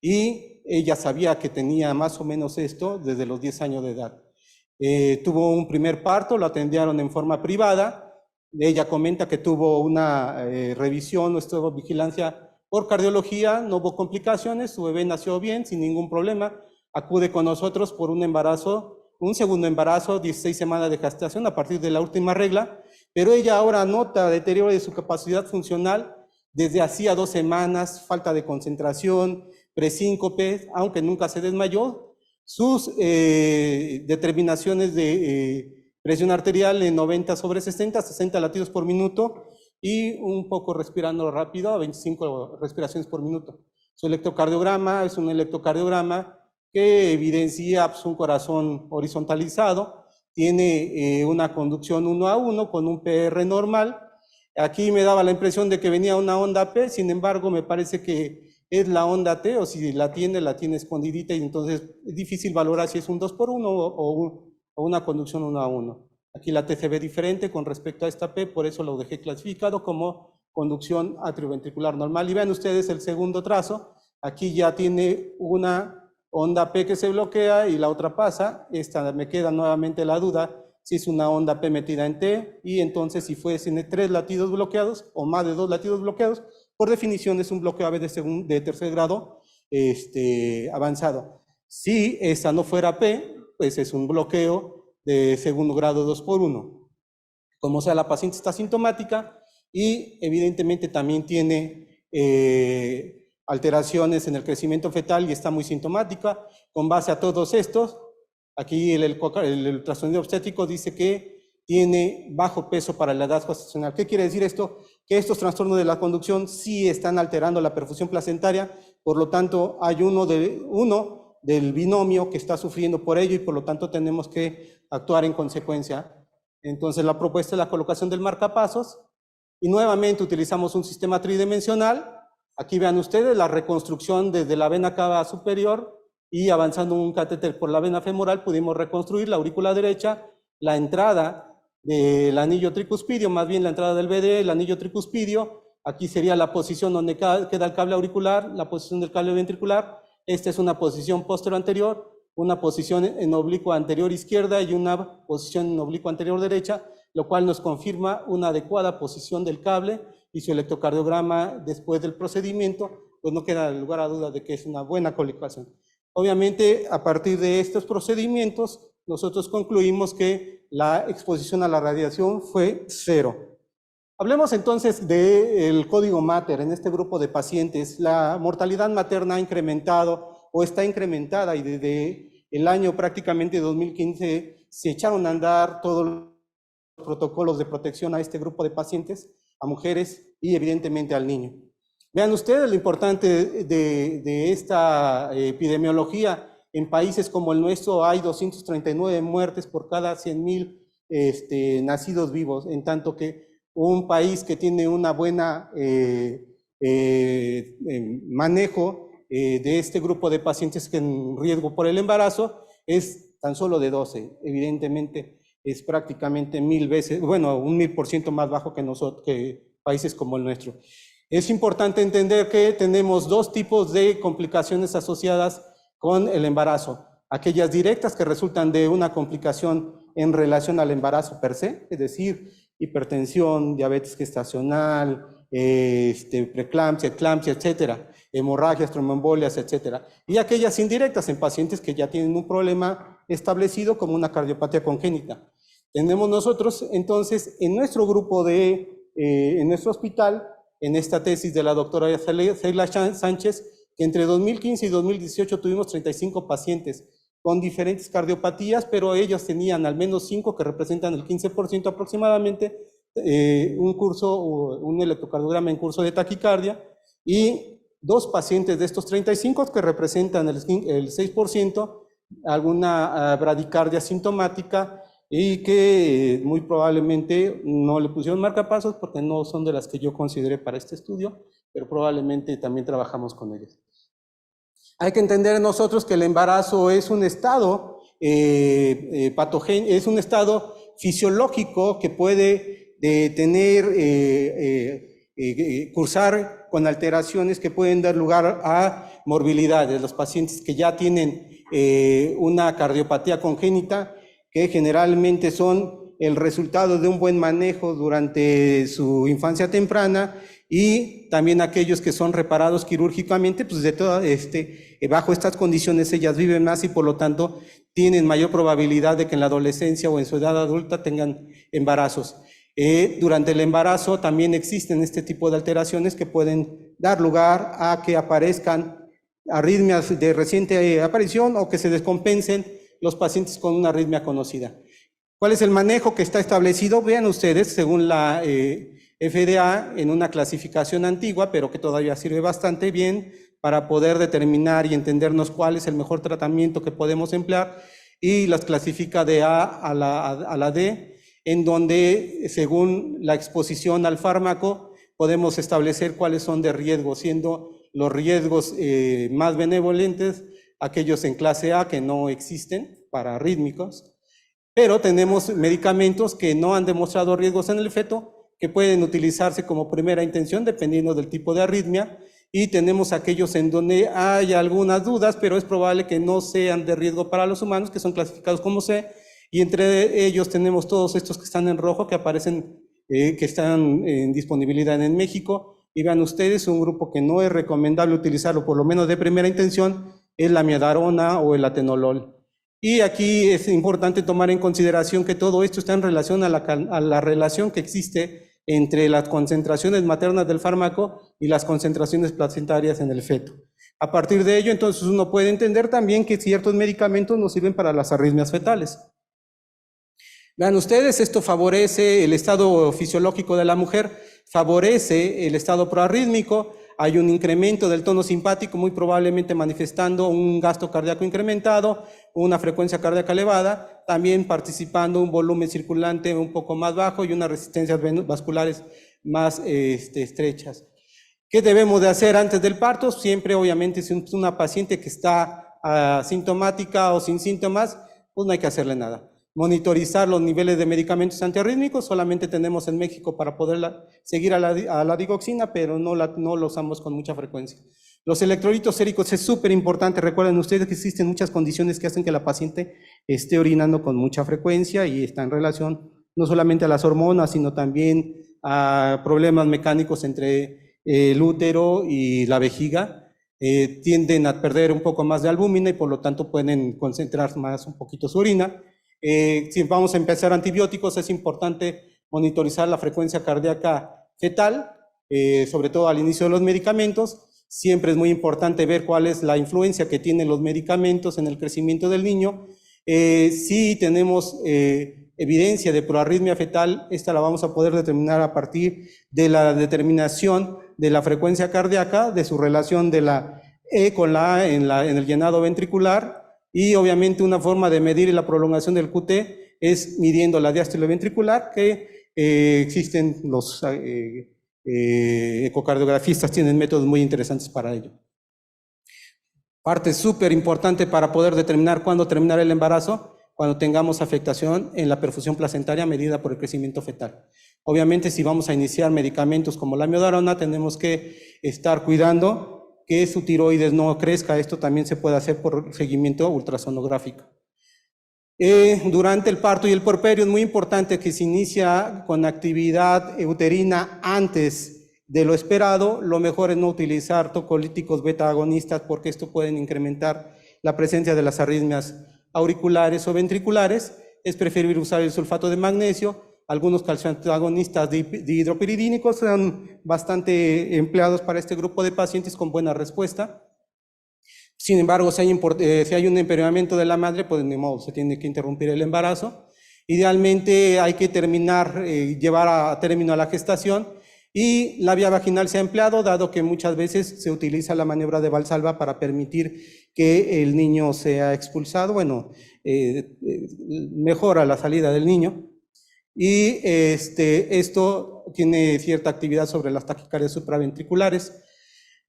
y ella sabía que tenía más o menos esto desde los 10 años de edad. Tuvo un primer parto, lo atendieron en forma privada. Ella comenta que tuvo una revisión o estuvo vigilancia por cardiología, no hubo complicaciones, su bebé nació bien, sin ningún problema. Acude con nosotros por un embarazo, un segundo embarazo, 16 semanas de gestación a partir de la última regla, pero ella ahora nota deterioro de su capacidad funcional desde hacía 2 semanas, falta de concentración, presíncope, aunque nunca se desmayó. Sus determinaciones de presión arterial en 90/60, 60 latidos por minuto y un poco respirando rápido, a 25 respiraciones por minuto. Su electrocardiograma es un electrocardiograma que evidencia un corazón horizontalizado, tiene una conducción 1 a 1 con un PR normal. Aquí me daba la impresión de que venía una onda P, sin embargo me parece que es la onda T, o si la tiene escondidita y entonces es difícil valorar si es un 2x1 o una conducción 1 a 1. Aquí la T se ve diferente con respecto a esta P, por eso lo dejé clasificado como conducción atrioventricular normal. Y vean ustedes el segundo trazo, aquí ya tiene una onda P que se bloquea y la otra pasa. Esta me queda nuevamente la duda si es una onda P metida en T, y entonces si fuesen 3 latidos bloqueados o más de 2 latidos bloqueados, por definición es un bloqueo AV de tercer grado avanzado. Si esa no fuera P, pues es un bloqueo de segundo grado 2x1. Como sea, la paciente está sintomática y evidentemente también tiene alteraciones en el crecimiento fetal y está muy sintomática. Con base a todos estos, aquí el ultrasonido obstétrico dice que tiene bajo peso para la edad gestacional. ¿Qué quiere decir esto? Que estos trastornos de la conducción sí están alterando la perfusión placentaria, por lo tanto hay uno del binomio que está sufriendo por ello y por lo tanto tenemos que actuar en consecuencia. Entonces la propuesta es la colocación del marcapasos y nuevamente utilizamos un sistema tridimensional. Aquí vean ustedes la reconstrucción desde la vena cava superior y avanzando un catéter por la vena femoral pudimos reconstruir la aurícula derecha, la entrada del anillo tricuspidio, más bien la entrada del BDE, el anillo tricuspidio. Aquí sería la posición donde queda el cable auricular, la posición del cable ventricular. Esta es una posición posterior-anterior, una posición en oblicuo anterior izquierda y una posición en oblicuo anterior derecha, lo cual nos confirma una adecuada posición del cable y su electrocardiograma después del procedimiento, pues no queda lugar a duda de que es una buena colocación. Obviamente, a partir de estos procedimientos, nosotros concluimos que la exposición a la radiación fue 0. Hablemos entonces del código Mater en este grupo de pacientes. La mortalidad materna ha incrementado o está incrementada y desde el año prácticamente 2015 se echaron a andar todos los protocolos de protección a este grupo de pacientes, a mujeres y evidentemente al niño. Vean ustedes lo importante de esta epidemiología. En países como el nuestro hay 239 muertes por cada 100,000 nacidos vivos, en tanto que un país que tiene una buena manejo de este grupo de pacientes que en riesgo por el embarazo es tan solo de 12. Evidentemente es prácticamente 1000 veces, bueno, un 1000% más bajo que nosotros, que países como el nuestro. Es importante entender que tenemos dos tipos de complicaciones asociadas con el embarazo. Aquellas directas que resultan de una complicación en relación al embarazo per se, es decir, hipertensión, diabetes gestacional, preeclampsia, eclampsia, etcétera, hemorragias, tromboembolias, etcétera. Y aquellas indirectas en pacientes que ya tienen un problema establecido como una cardiopatía congénita. Tenemos nosotros entonces en nuestro grupo en nuestro hospital, en esta tesis de la doctora Seila Sánchez, que entre 2015 y 2018 tuvimos 35 pacientes con diferentes cardiopatías, pero ellos tenían al menos 5 que representan el 15% aproximadamente, un electrocardiograma en curso de taquicardia, y 2 pacientes de estos 35 que representan el 6%, alguna bradicardia sintomática, y que muy probablemente no le pusieron marcapasos porque no son de las que yo consideré para este estudio, pero probablemente también trabajamos con ellas. Hay que entender nosotros que el embarazo es un estado patogénico, es un estado fisiológico que puede cursar con alteraciones que pueden dar lugar a morbilidades. Los pacientes que ya tienen una cardiopatía congénita, que generalmente son el resultado de un buen manejo durante su infancia temprana, y también aquellos que son reparados quirúrgicamente, pues bajo estas condiciones ellas viven más y por lo tanto tienen mayor probabilidad de que en la adolescencia o en su edad adulta tengan embarazos. Durante el embarazo también existen este tipo de alteraciones que pueden dar lugar a que aparezcan arritmias de reciente aparición o que se descompensen los pacientes con una arritmia conocida. ¿Cuál es el manejo que está establecido? Vean ustedes, según la FDA, en una clasificación antigua, pero que todavía sirve bastante bien para poder determinar y entendernos cuál es el mejor tratamiento que podemos emplear, y las clasifica de A a la D, en donde, según la exposición al fármaco, podemos establecer cuáles son de riesgo, siendo los riesgos más benevolentes aquellos en clase A que no existen para arrítmicos, pero tenemos medicamentos que no han demostrado riesgos en el feto, que pueden utilizarse como primera intención dependiendo del tipo de arritmia, y tenemos aquellos en donde hay algunas dudas, pero es probable que no sean de riesgo para los humanos, que son clasificados como C, y entre ellos tenemos todos estos que están en rojo, que aparecen, que están en disponibilidad en México, y vean ustedes, un grupo que no es recomendable utilizarlo, por lo menos de primera intención, es la amiodarona o el atenolol. Y aquí es importante tomar en consideración que todo esto está en relación a la relación que existe entre las concentraciones maternas del fármaco y las concentraciones placentarias en el feto. A partir de ello, entonces uno puede entender también que ciertos medicamentos nos sirven para las arritmias fetales. Vean ustedes, esto favorece el estado fisiológico de la mujer, favorece el estado proarrítmico, hay un incremento del tono simpático, muy probablemente manifestando un gasto cardíaco incrementado, una frecuencia cardíaca elevada, también participando un volumen circulante un poco más bajo y unas resistencias vasculares más estrechas. ¿Qué debemos de hacer antes del parto? Siempre, obviamente, si es una paciente que está asintomática o sin síntomas, pues no hay que hacerle nada. Monitorizar los niveles de medicamentos antiarrítmicos, solamente tenemos en México para poder seguir a la digoxina, pero no lo usamos con mucha frecuencia. Los electrolitos séricos es súper importante. Recuerden ustedes que existen muchas condiciones que hacen que la paciente esté orinando con mucha frecuencia y está en relación no solamente a las hormonas, sino también a problemas mecánicos entre el útero y la vejiga. Tienden a perder un poco más de albúmina y por lo tanto pueden concentrar más un poquito su orina. Si vamos a empezar antibióticos, es importante monitorizar la frecuencia cardíaca fetal, sobre todo al inicio de los medicamentos. Siempre es muy importante ver cuál es la influencia que tienen los medicamentos en el crecimiento del niño. Si tenemos evidencia de proarritmia fetal, esta la vamos a poder determinar a partir de la determinación de la frecuencia cardíaca, de su relación de la E con la A en el llenado ventricular. Y obviamente una forma de medir la prolongación del QT es midiendo la diástole ventricular, que existen los ecocardiografistas, tienen métodos muy interesantes para ello. Parte súper importante para poder determinar cuándo terminar el embarazo, cuando tengamos afectación en la perfusión placentaria medida por el crecimiento fetal. Obviamente, si vamos a iniciar medicamentos como la amiodarona, tenemos que estar cuidando que su tiroides no crezca. Esto también se puede hacer por seguimiento ultrasonográfico. Durante el parto y el puerperio es muy importante que se inicia con actividad uterina antes de lo esperado. Lo mejor es no utilizar tocolíticos beta agonistas porque esto puede incrementar la presencia de las arritmias auriculares o ventriculares. Es preferible usar el sulfato de magnesio. Algunos calcioantagonistas dihidropiridínicos son bastante empleados para este grupo de pacientes con buena respuesta. Sin embargo, si hay un empeoramiento de la madre, pues de modo se tiene que interrumpir el embarazo. Idealmente hay que llevar a término la gestación y la vía vaginal se ha empleado, dado que muchas veces se utiliza la maniobra de Valsalva para permitir que el niño sea expulsado. Bueno, mejora la salida del niño. Y esto tiene cierta actividad sobre las taquicardias supraventriculares.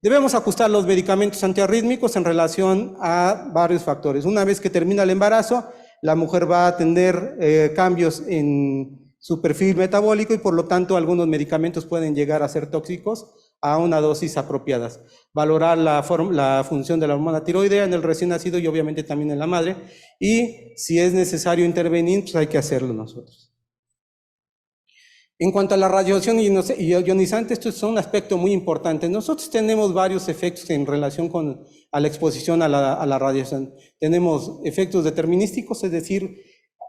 Debemos ajustar los medicamentos antiarrítmicos en relación a varios factores. Una vez que termina el embarazo, la mujer va a tener cambios en su perfil metabólico y por lo tanto algunos medicamentos pueden llegar a ser tóxicos a una dosis apropiadas. Valorar la función de la hormona tiroidea en el recién nacido y obviamente también en la madre. Y si es necesario intervenir, pues hay que hacerlo nosotros. En cuanto a la radiación ionizante, esto es un aspecto muy importante. Nosotros tenemos varios efectos en relación a la exposición a la radiación. Tenemos efectos determinísticos, es decir,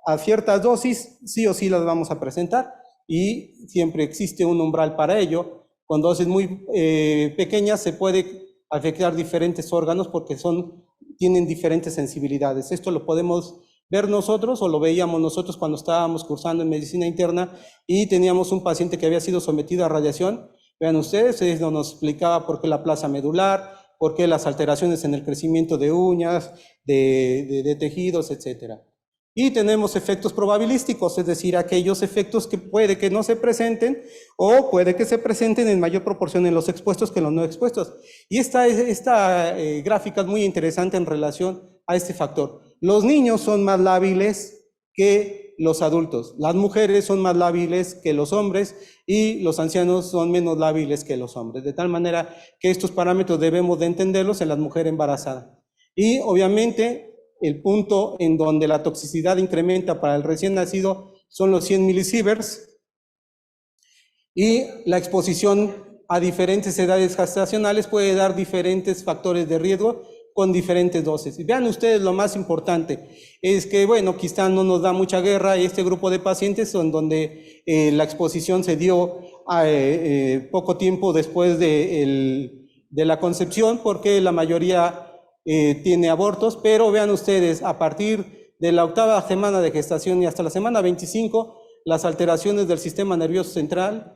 a ciertas dosis sí o sí las vamos a presentar y siempre existe un umbral para ello. Con dosis muy pequeñas se puede afectar diferentes órganos porque tienen diferentes sensibilidades. Esto lo podemos ver nosotros o lo veíamos nosotros cuando estábamos cursando en medicina interna y teníamos un paciente que había sido sometido a radiación. Vean ustedes, nos explicaba por qué la placa medular, por qué las alteraciones en el crecimiento de uñas, de tejidos, etc. Y tenemos efectos probabilísticos, es decir, aquellos efectos que puede que no se presenten o puede que se presenten en mayor proporción en los expuestos que en los no expuestos. Y esta gráfica es muy interesante en relación a este factor. Los niños son más lábiles que los adultos, las mujeres son más lábiles que los hombres y los ancianos son menos lábiles que los hombres, de tal manera que estos parámetros debemos de entenderlos en la mujer embarazada. Y obviamente el punto en donde la toxicidad incrementa para el recién nacido son los 100 milisieverts y la exposición a diferentes edades gestacionales puede dar diferentes factores de riesgo con diferentes dosis. Y vean ustedes, lo más importante es que, bueno, quizá no nos da mucha guerra este grupo de pacientes en donde la exposición se dio poco tiempo después de la concepción, porque la mayoría tiene abortos, pero vean ustedes, a partir de la 8ª semana de gestación y hasta la semana 25, las alteraciones del sistema nervioso central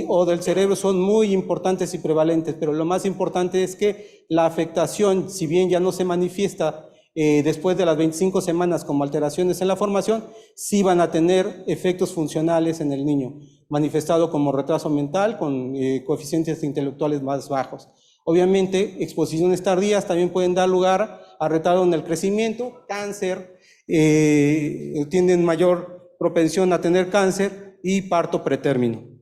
o del cerebro son muy importantes y prevalentes, pero lo más importante es que la afectación, si bien ya no se manifiesta después de las 25 semanas como alteraciones en la formación, sí van a tener efectos funcionales en el niño, manifestado como retraso mental con coeficientes intelectuales más bajos. Obviamente, exposiciones tardías también pueden dar lugar a retardo en el crecimiento, cáncer, tienen mayor propensión a tener cáncer y parto pretérmino.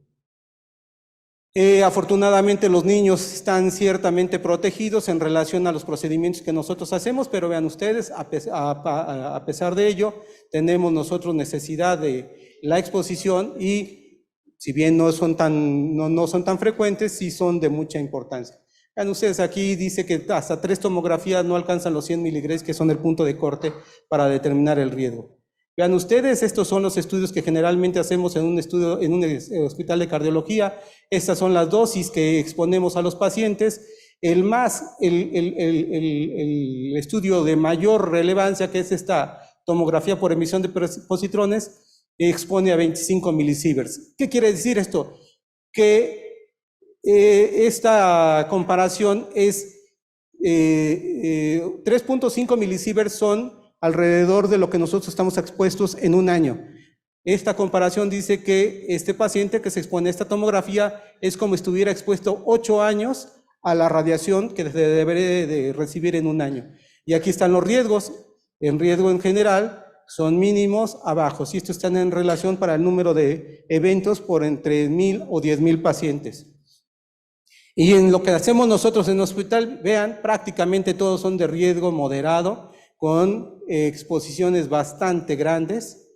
Afortunadamente los niños están ciertamente protegidos en relación a los procedimientos que nosotros hacemos, pero vean ustedes, a pesar de ello, tenemos nosotros necesidad de la exposición y si bien no son tan frecuentes, sí son de mucha importancia. Vean ustedes, aquí dice que hasta 3 tomografías no alcanzan los 100 miligrados, que son el punto de corte para determinar el riesgo. Vean ustedes, estos son los estudios que generalmente hacemos en un hospital de cardiología. Estas son las dosis que exponemos a los pacientes. El estudio de mayor relevancia, que es esta tomografía por emisión de positrones, expone a 25 milisieverts. ¿Qué quiere decir esto? Que esta comparación es 3.5 milisieverts son alrededor de lo que nosotros estamos expuestos en un año. Esta comparación dice que este paciente que se expone a esta tomografía es como si estuviera expuesto 8 años a la radiación que debería de recibir en un año. Y aquí están los riesgos. El riesgo en general son mínimos a bajos, y estos están en relación para el número de eventos por entre 1,000 o 10,000 pacientes. Y en lo que hacemos nosotros en el hospital, vean, prácticamente todos son de riesgo moderado, con exposiciones bastante grandes.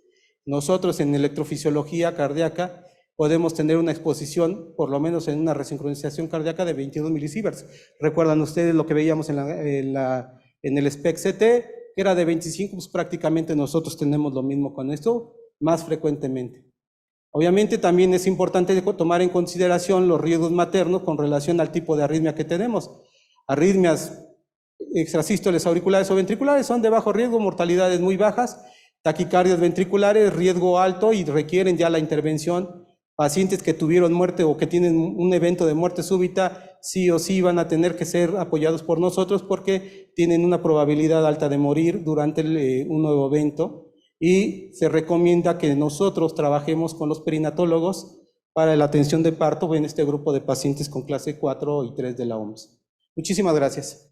Nosotros en electrofisiología cardíaca podemos tener una exposición, por lo menos en una resincronización cardíaca, de 22 milisieverts. Recuerdan ustedes lo que veíamos en el SPECT-CT, que era de 25, pues prácticamente nosotros tenemos lo mismo con esto, más frecuentemente. Obviamente también es importante tomar en consideración los riesgos maternos con relación al tipo de arritmia que tenemos. Arritmias extrasístoles auriculares o ventriculares son de bajo riesgo, mortalidades muy bajas. Taquicardias ventriculares, riesgo alto y requieren ya la intervención. Pacientes que tuvieron muerte o que tienen un evento de muerte súbita, sí o sí van a tener que ser apoyados por nosotros porque tienen una probabilidad alta de morir durante un nuevo evento. Y se recomienda que nosotros trabajemos con los perinatólogos para la atención de parto en este grupo de pacientes con clase 4 y 3 de la OMS. Muchísimas gracias.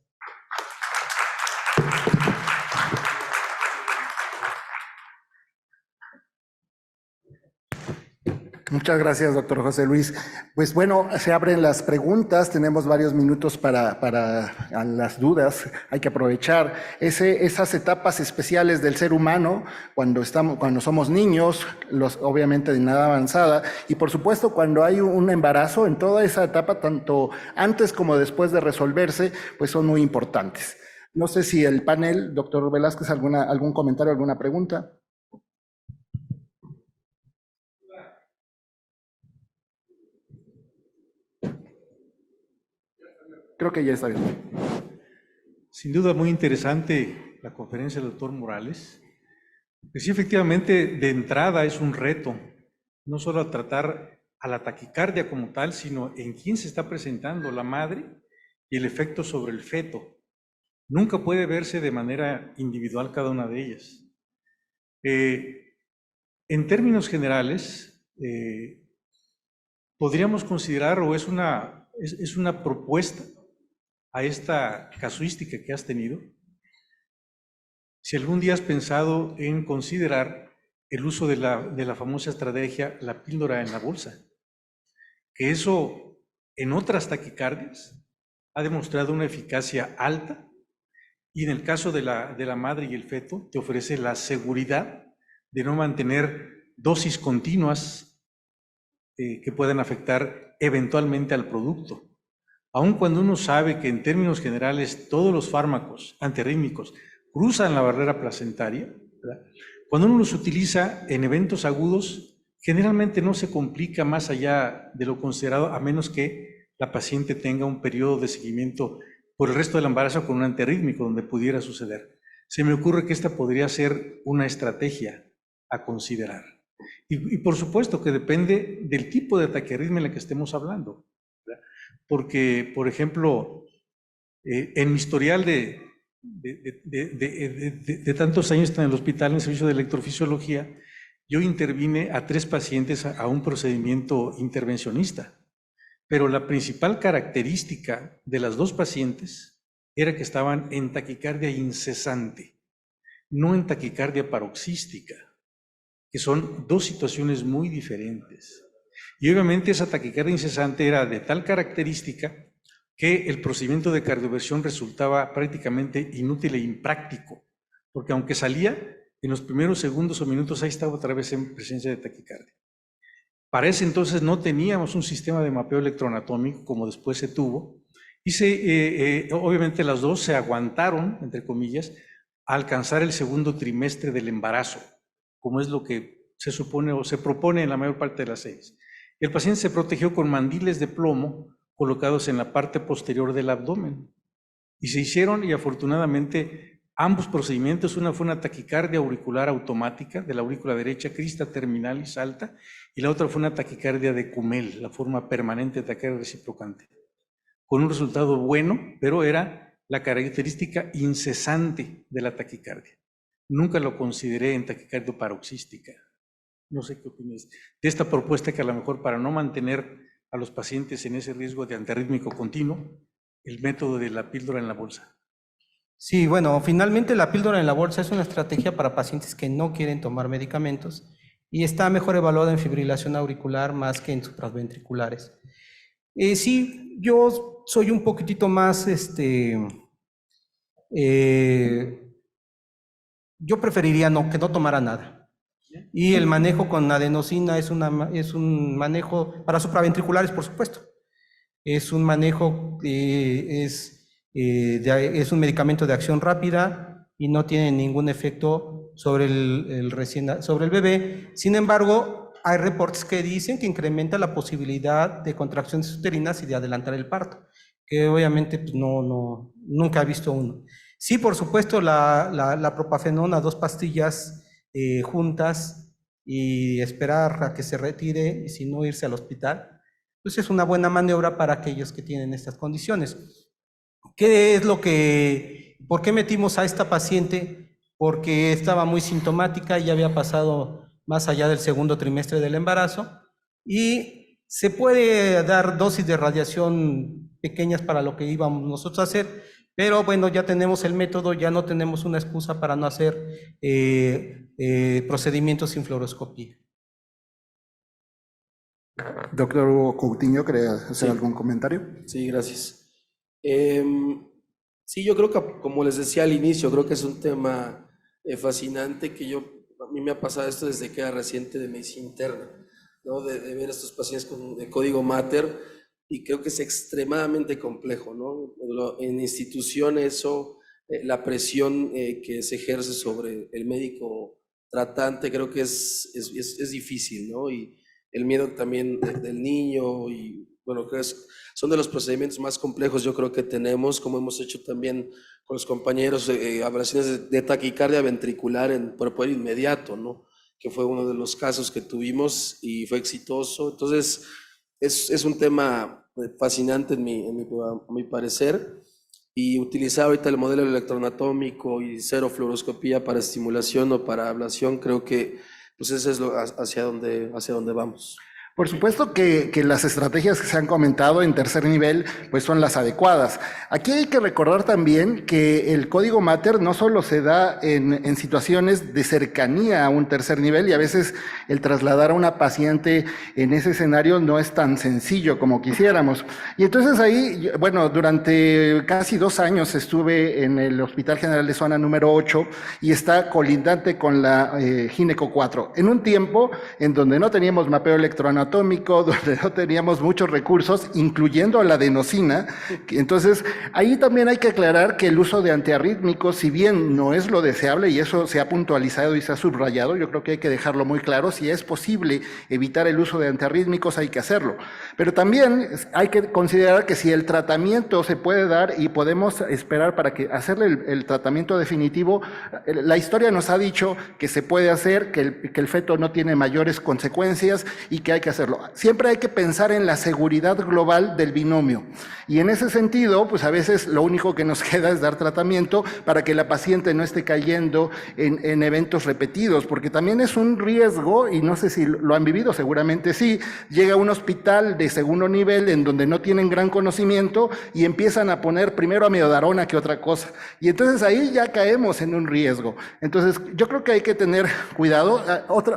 Muchas gracias, doctor José Luis. Pues bueno, se abren las preguntas, tenemos varios minutos para las dudas, hay que aprovechar esas etapas especiales del ser humano, cuando somos niños, obviamente de edad avanzada, y por supuesto cuando hay un embarazo, en toda esa etapa, tanto antes como después de resolverse, pues son muy importantes. No sé si el panel, doctor Velázquez, algún comentario, alguna pregunta. Creo que ya está bien. Sin duda muy interesante la conferencia del doctor Morales. Que sí, efectivamente, de entrada es un reto, no solo a tratar a la taquicardia como tal, sino en quién se está presentando, la madre, y el efecto sobre el feto. Nunca puede verse de manera individual cada una de ellas. En términos generales, podríamos considerar, o es una propuesta a esta casuística que has tenido, si algún día has pensado en considerar el uso de la famosa estrategia, la píldora en la bolsa, que eso en otras taquicardias ha demostrado una eficacia alta, y en el caso de la madre y el feto te ofrece la seguridad de no mantener dosis continuas que puedan afectar eventualmente al producto. aun cuando uno sabe que en términos generales todos los fármacos antiarrítmicos cruzan la barrera placentaria, ¿verdad? Cuando uno los utiliza en eventos agudos, generalmente no se complica más allá de lo considerado, a menos que la paciente tenga un periodo de seguimiento por el resto del embarazo con un antiarrítmico donde pudiera suceder. Se me ocurre que esta podría ser una estrategia a considerar. Y por supuesto que depende del tipo de taquiarritmia en la que estemos hablando, ¿verdad? Porque, por ejemplo, en mi historial de tantos años en el hospital, en el servicio de electrofisiología, yo intervine a 3 pacientes a un procedimiento intervencionista, pero la principal característica de las 2 pacientes era que estaban en taquicardia incesante, no en taquicardia paroxística, que son 2 situaciones muy diferentes. Y obviamente esa taquicardia incesante era de tal característica que el procedimiento de cardioversión resultaba prácticamente inútil e impráctico, porque aunque salía, en los primeros segundos o minutos ahí estaba otra vez en presencia de taquicardia. Para ese entonces no teníamos un sistema de mapeo electroanatómico como después se tuvo, y obviamente las 2 se aguantaron, entre comillas, a alcanzar el segundo trimestre del embarazo, como es lo que se supone o se propone en la mayor parte de las series. El paciente se protegió con mandiles de plomo colocados en la parte posterior del abdomen. Y se hicieron, y afortunadamente, ambos procedimientos. Una fue una taquicardia auricular automática de la aurícula derecha, crista terminalis alta, y la otra fue una taquicardia de Kummel, la forma permanente de taquicardia reciprocante, con un resultado bueno, pero era la característica incesante de la taquicardia. Nunca lo consideré en taquicardia paroxística. No sé qué opinas de esta propuesta, que a lo mejor para no mantener a los pacientes en ese riesgo de antiarrítmico continuo, el método de la píldora en la bolsa. Sí, bueno, finalmente la píldora en la bolsa es una estrategia para pacientes que no quieren tomar medicamentos y está mejor evaluada en fibrilación auricular más que en supraventriculares. Sí, yo soy un poquitito más, yo preferiría que no tomara nada. Y el manejo con adenosina es un manejo para supraventriculares, por supuesto. Es un manejo, es un medicamento de acción rápida y no tiene ningún efecto sobre sobre el bebé. Sin embargo, hay reportes que dicen que incrementa la posibilidad de contracciones uterinas y de adelantar el parto, que obviamente pues, nunca he visto uno. Sí, por supuesto, la propafenona, 2 pastillas juntas y esperar a que se retire y si no irse al hospital, pues es una buena maniobra para aquellos que tienen estas condiciones. ¿Por qué metimos a esta paciente? Porque estaba muy sintomática, ya había pasado más allá del segundo trimestre del embarazo y se puede dar dosis de radiación pequeñas para lo que íbamos nosotros a hacer, pero bueno, ya tenemos el método, ya no tenemos una excusa para no hacer procedimientos sin fluoroscopía. Doctor Hugo Coutinho, ¿quería hacer algún comentario? Sí, gracias. Sí, yo creo que, como les decía al inicio, creo que es un tema fascinante que a mí me ha pasado esto desde que era reciente de medicina interna, ¿no? De ver a estos pacientes de código Mater, y creo que es extremadamente complejo, ¿no? En instituciones la presión que se ejerce sobre el médico tratante creo que es difícil, ¿no? Y el miedo también del niño, y bueno, son de los procedimientos más complejos yo creo que tenemos, como hemos hecho también con los compañeros, ablaciones de taquicardia ventricular por poder inmediato, ¿no? Que fue uno de los casos que tuvimos y fue exitoso. Entonces, es un tema fascinante a mi parecer, y utilizar ahorita el modelo electroanatómico y cero fluoroscopía para estimulación o para ablación, creo que pues ese es hacia donde vamos. Por supuesto que las estrategias que se han comentado en tercer nivel pues son las adecuadas. Aquí hay que recordar también que el código Mater no solo se da en situaciones de cercanía a un tercer nivel, y a veces el trasladar a una paciente en ese escenario no es tan sencillo como quisiéramos. Y entonces ahí, bueno, durante casi 2 años estuve en el Hospital General de Zona número 8 y está colindante con la Gineco 4, en un tiempo en donde no teníamos mapeo electroanatómico, anatómico, donde no teníamos muchos recursos, incluyendo la adenosina. Entonces, ahí también hay que aclarar que el uso de antiarrítmicos, si bien no es lo deseable, y eso se ha puntualizado y se ha subrayado, yo creo que hay que dejarlo muy claro, si es posible evitar el uso de antiarrítmicos hay que hacerlo. Pero también hay que considerar que si el tratamiento se puede dar y podemos esperar para que hacerle el tratamiento definitivo, la historia nos ha dicho que se puede hacer, que el feto no tiene mayores consecuencias y que hay que hacerlo. Siempre hay que pensar en la seguridad global del binomio. Y en ese sentido, pues a veces lo único que nos queda es dar tratamiento para que la paciente no esté cayendo en eventos repetidos, porque también es un riesgo, y no sé si lo han vivido, seguramente sí, llega a un hospital de segundo nivel en donde no tienen gran conocimiento y empiezan a poner primero amiodarona que otra cosa. Y entonces ahí ya caemos en un riesgo. Entonces yo creo que hay que tener cuidado.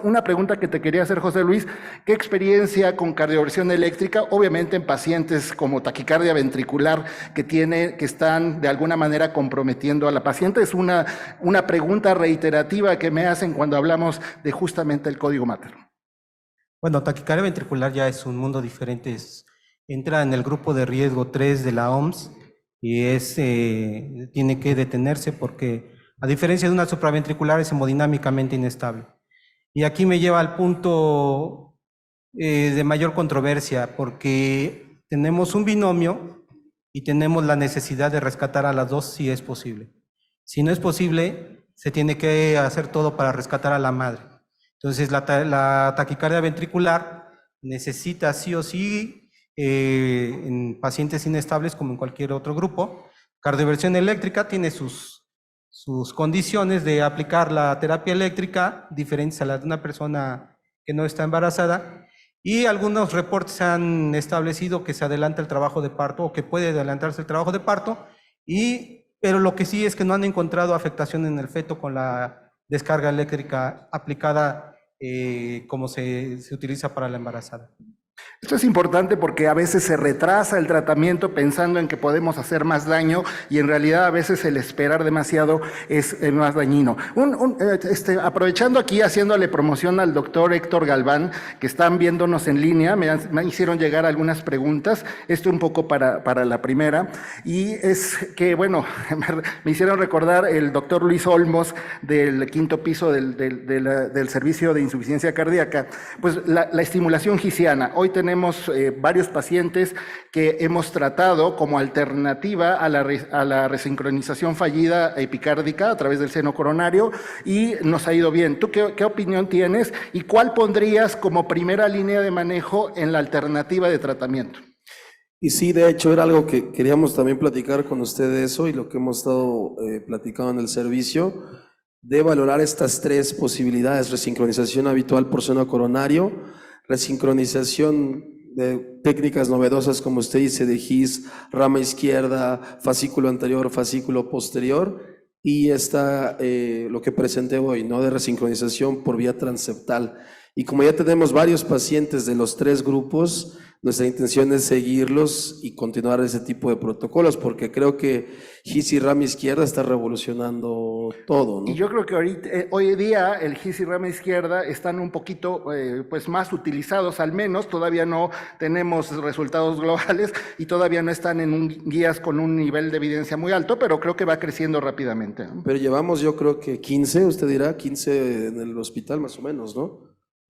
Una pregunta que te quería hacer, José Luis, ¿qué experiencia con cardioversión eléctrica? Obviamente en pacientes como taquicardia ventricular que están de alguna manera comprometiendo a la paciente. Es una pregunta reiterativa que me hacen cuando hablamos de justamente el código mater. Bueno, taquicardia ventricular ya es un mundo diferente. Entra en el grupo de riesgo 3 de la OMS y tiene que detenerse porque, a diferencia de una supraventricular, es hemodinámicamente inestable. Y aquí me lleva al punto de mayor controversia, porque tenemos un binomio y tenemos la necesidad de rescatar a las dos si es posible. Si no es posible, se tiene que hacer todo para rescatar a la madre. Entonces, la taquicardia ventricular necesita sí o sí, en pacientes inestables como en cualquier otro grupo. Cardioversión eléctrica tiene sus condiciones de aplicar la terapia eléctrica, diferentes a las de una persona que no está embarazada, y algunos reportes han establecido que se adelanta el trabajo de parto o que puede adelantarse el trabajo de parto, pero lo que sí es que no han encontrado afectación en el feto con la descarga eléctrica aplicada como se utiliza para la embarazada. Esto es importante porque a veces se retrasa el tratamiento pensando en que podemos hacer más daño y en realidad a veces el esperar demasiado es más dañino. Aprovechando aquí, haciéndole promoción al doctor Héctor Galván, que están viéndonos en línea, me hicieron llegar algunas preguntas, esto un poco para la primera, y es que, bueno, me hicieron recordar el doctor Luis Olmos del quinto piso del servicio de insuficiencia cardíaca, pues la estimulación gisiana. Hoy tenemos varios pacientes que hemos tratado como alternativa a la resincronización fallida epicárdica a través del seno coronario y nos ha ido bien. ¿Tú qué opinión tienes y cuál pondrías como primera línea de manejo en la alternativa de tratamiento? Y sí, de hecho era algo que queríamos también platicar con ustedes eso y lo que hemos estado platicando en el servicio, de valorar estas tres posibilidades: resincronización habitual por seno coronario, resincronización de técnicas novedosas, como usted dice, de His, rama izquierda, fascículo anterior, fascículo posterior, y lo que presenté hoy, ¿no?, de resincronización por vía transeptal. Y como ya tenemos varios pacientes de los tres grupos, nuestra intención es seguirlos y continuar ese tipo de protocolos, porque creo que His y rama izquierda está revolucionando todo, ¿no? Y yo creo que hoy día el His y rama izquierda están un poquito pues más utilizados, al menos todavía no tenemos resultados globales y todavía no están en guías con un nivel de evidencia muy alto, pero creo que va creciendo rápidamente, ¿no? Pero llevamos, yo creo que 15, usted dirá, 15 en el hospital más o menos, ¿no?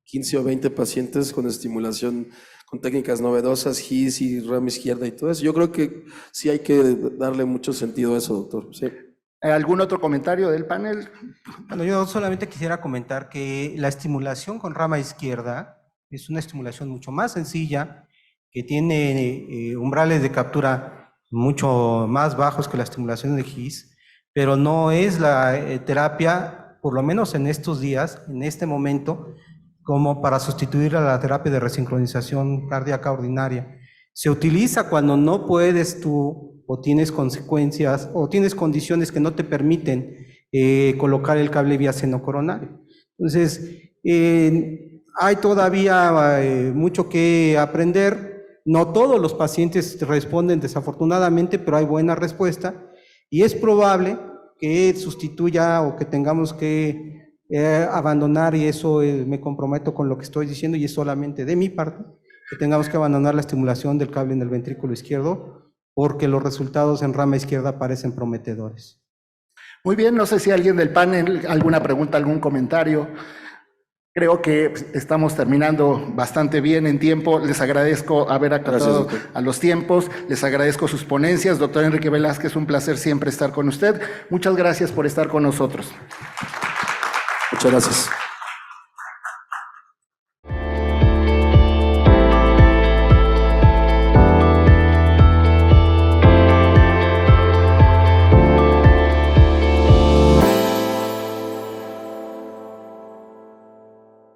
15 o 20 pacientes con estimulación, con técnicas novedosas, His y rama izquierda y todo eso. Yo creo que sí hay que darle mucho sentido a eso, doctor. Sí. ¿Algún otro comentario del panel? Bueno, yo solamente quisiera comentar que la estimulación con rama izquierda es una estimulación mucho más sencilla, que tiene umbrales de captura mucho más bajos que la estimulación de His, pero no es la terapia, por lo menos en estos días, en este momento, como para sustituir a la terapia de resincronización cardíaca ordinaria. Se utiliza cuando no puedes tú o tienes consecuencias o tienes condiciones que no te permiten colocar el cable vía seno coronario. Entonces, hay todavía mucho que aprender. No todos los pacientes responden desafortunadamente, pero hay buena respuesta y es probable que sustituya o que tengamos que abandonar, y eso me comprometo con lo que estoy diciendo, y es solamente de mi parte, que tengamos que abandonar la estimulación del cable en el ventrículo izquierdo, porque los resultados en rama izquierda parecen prometedores. Muy bien, no sé si alguien del panel, alguna pregunta, algún comentario. Creo que estamos terminando bastante bien en tiempo. Les agradezco haber acatado a los tiempos. Les agradezco sus ponencias. Doctor Enrique Velázquez, un placer siempre estar con usted. Muchas gracias por estar con nosotros. Muchas gracias.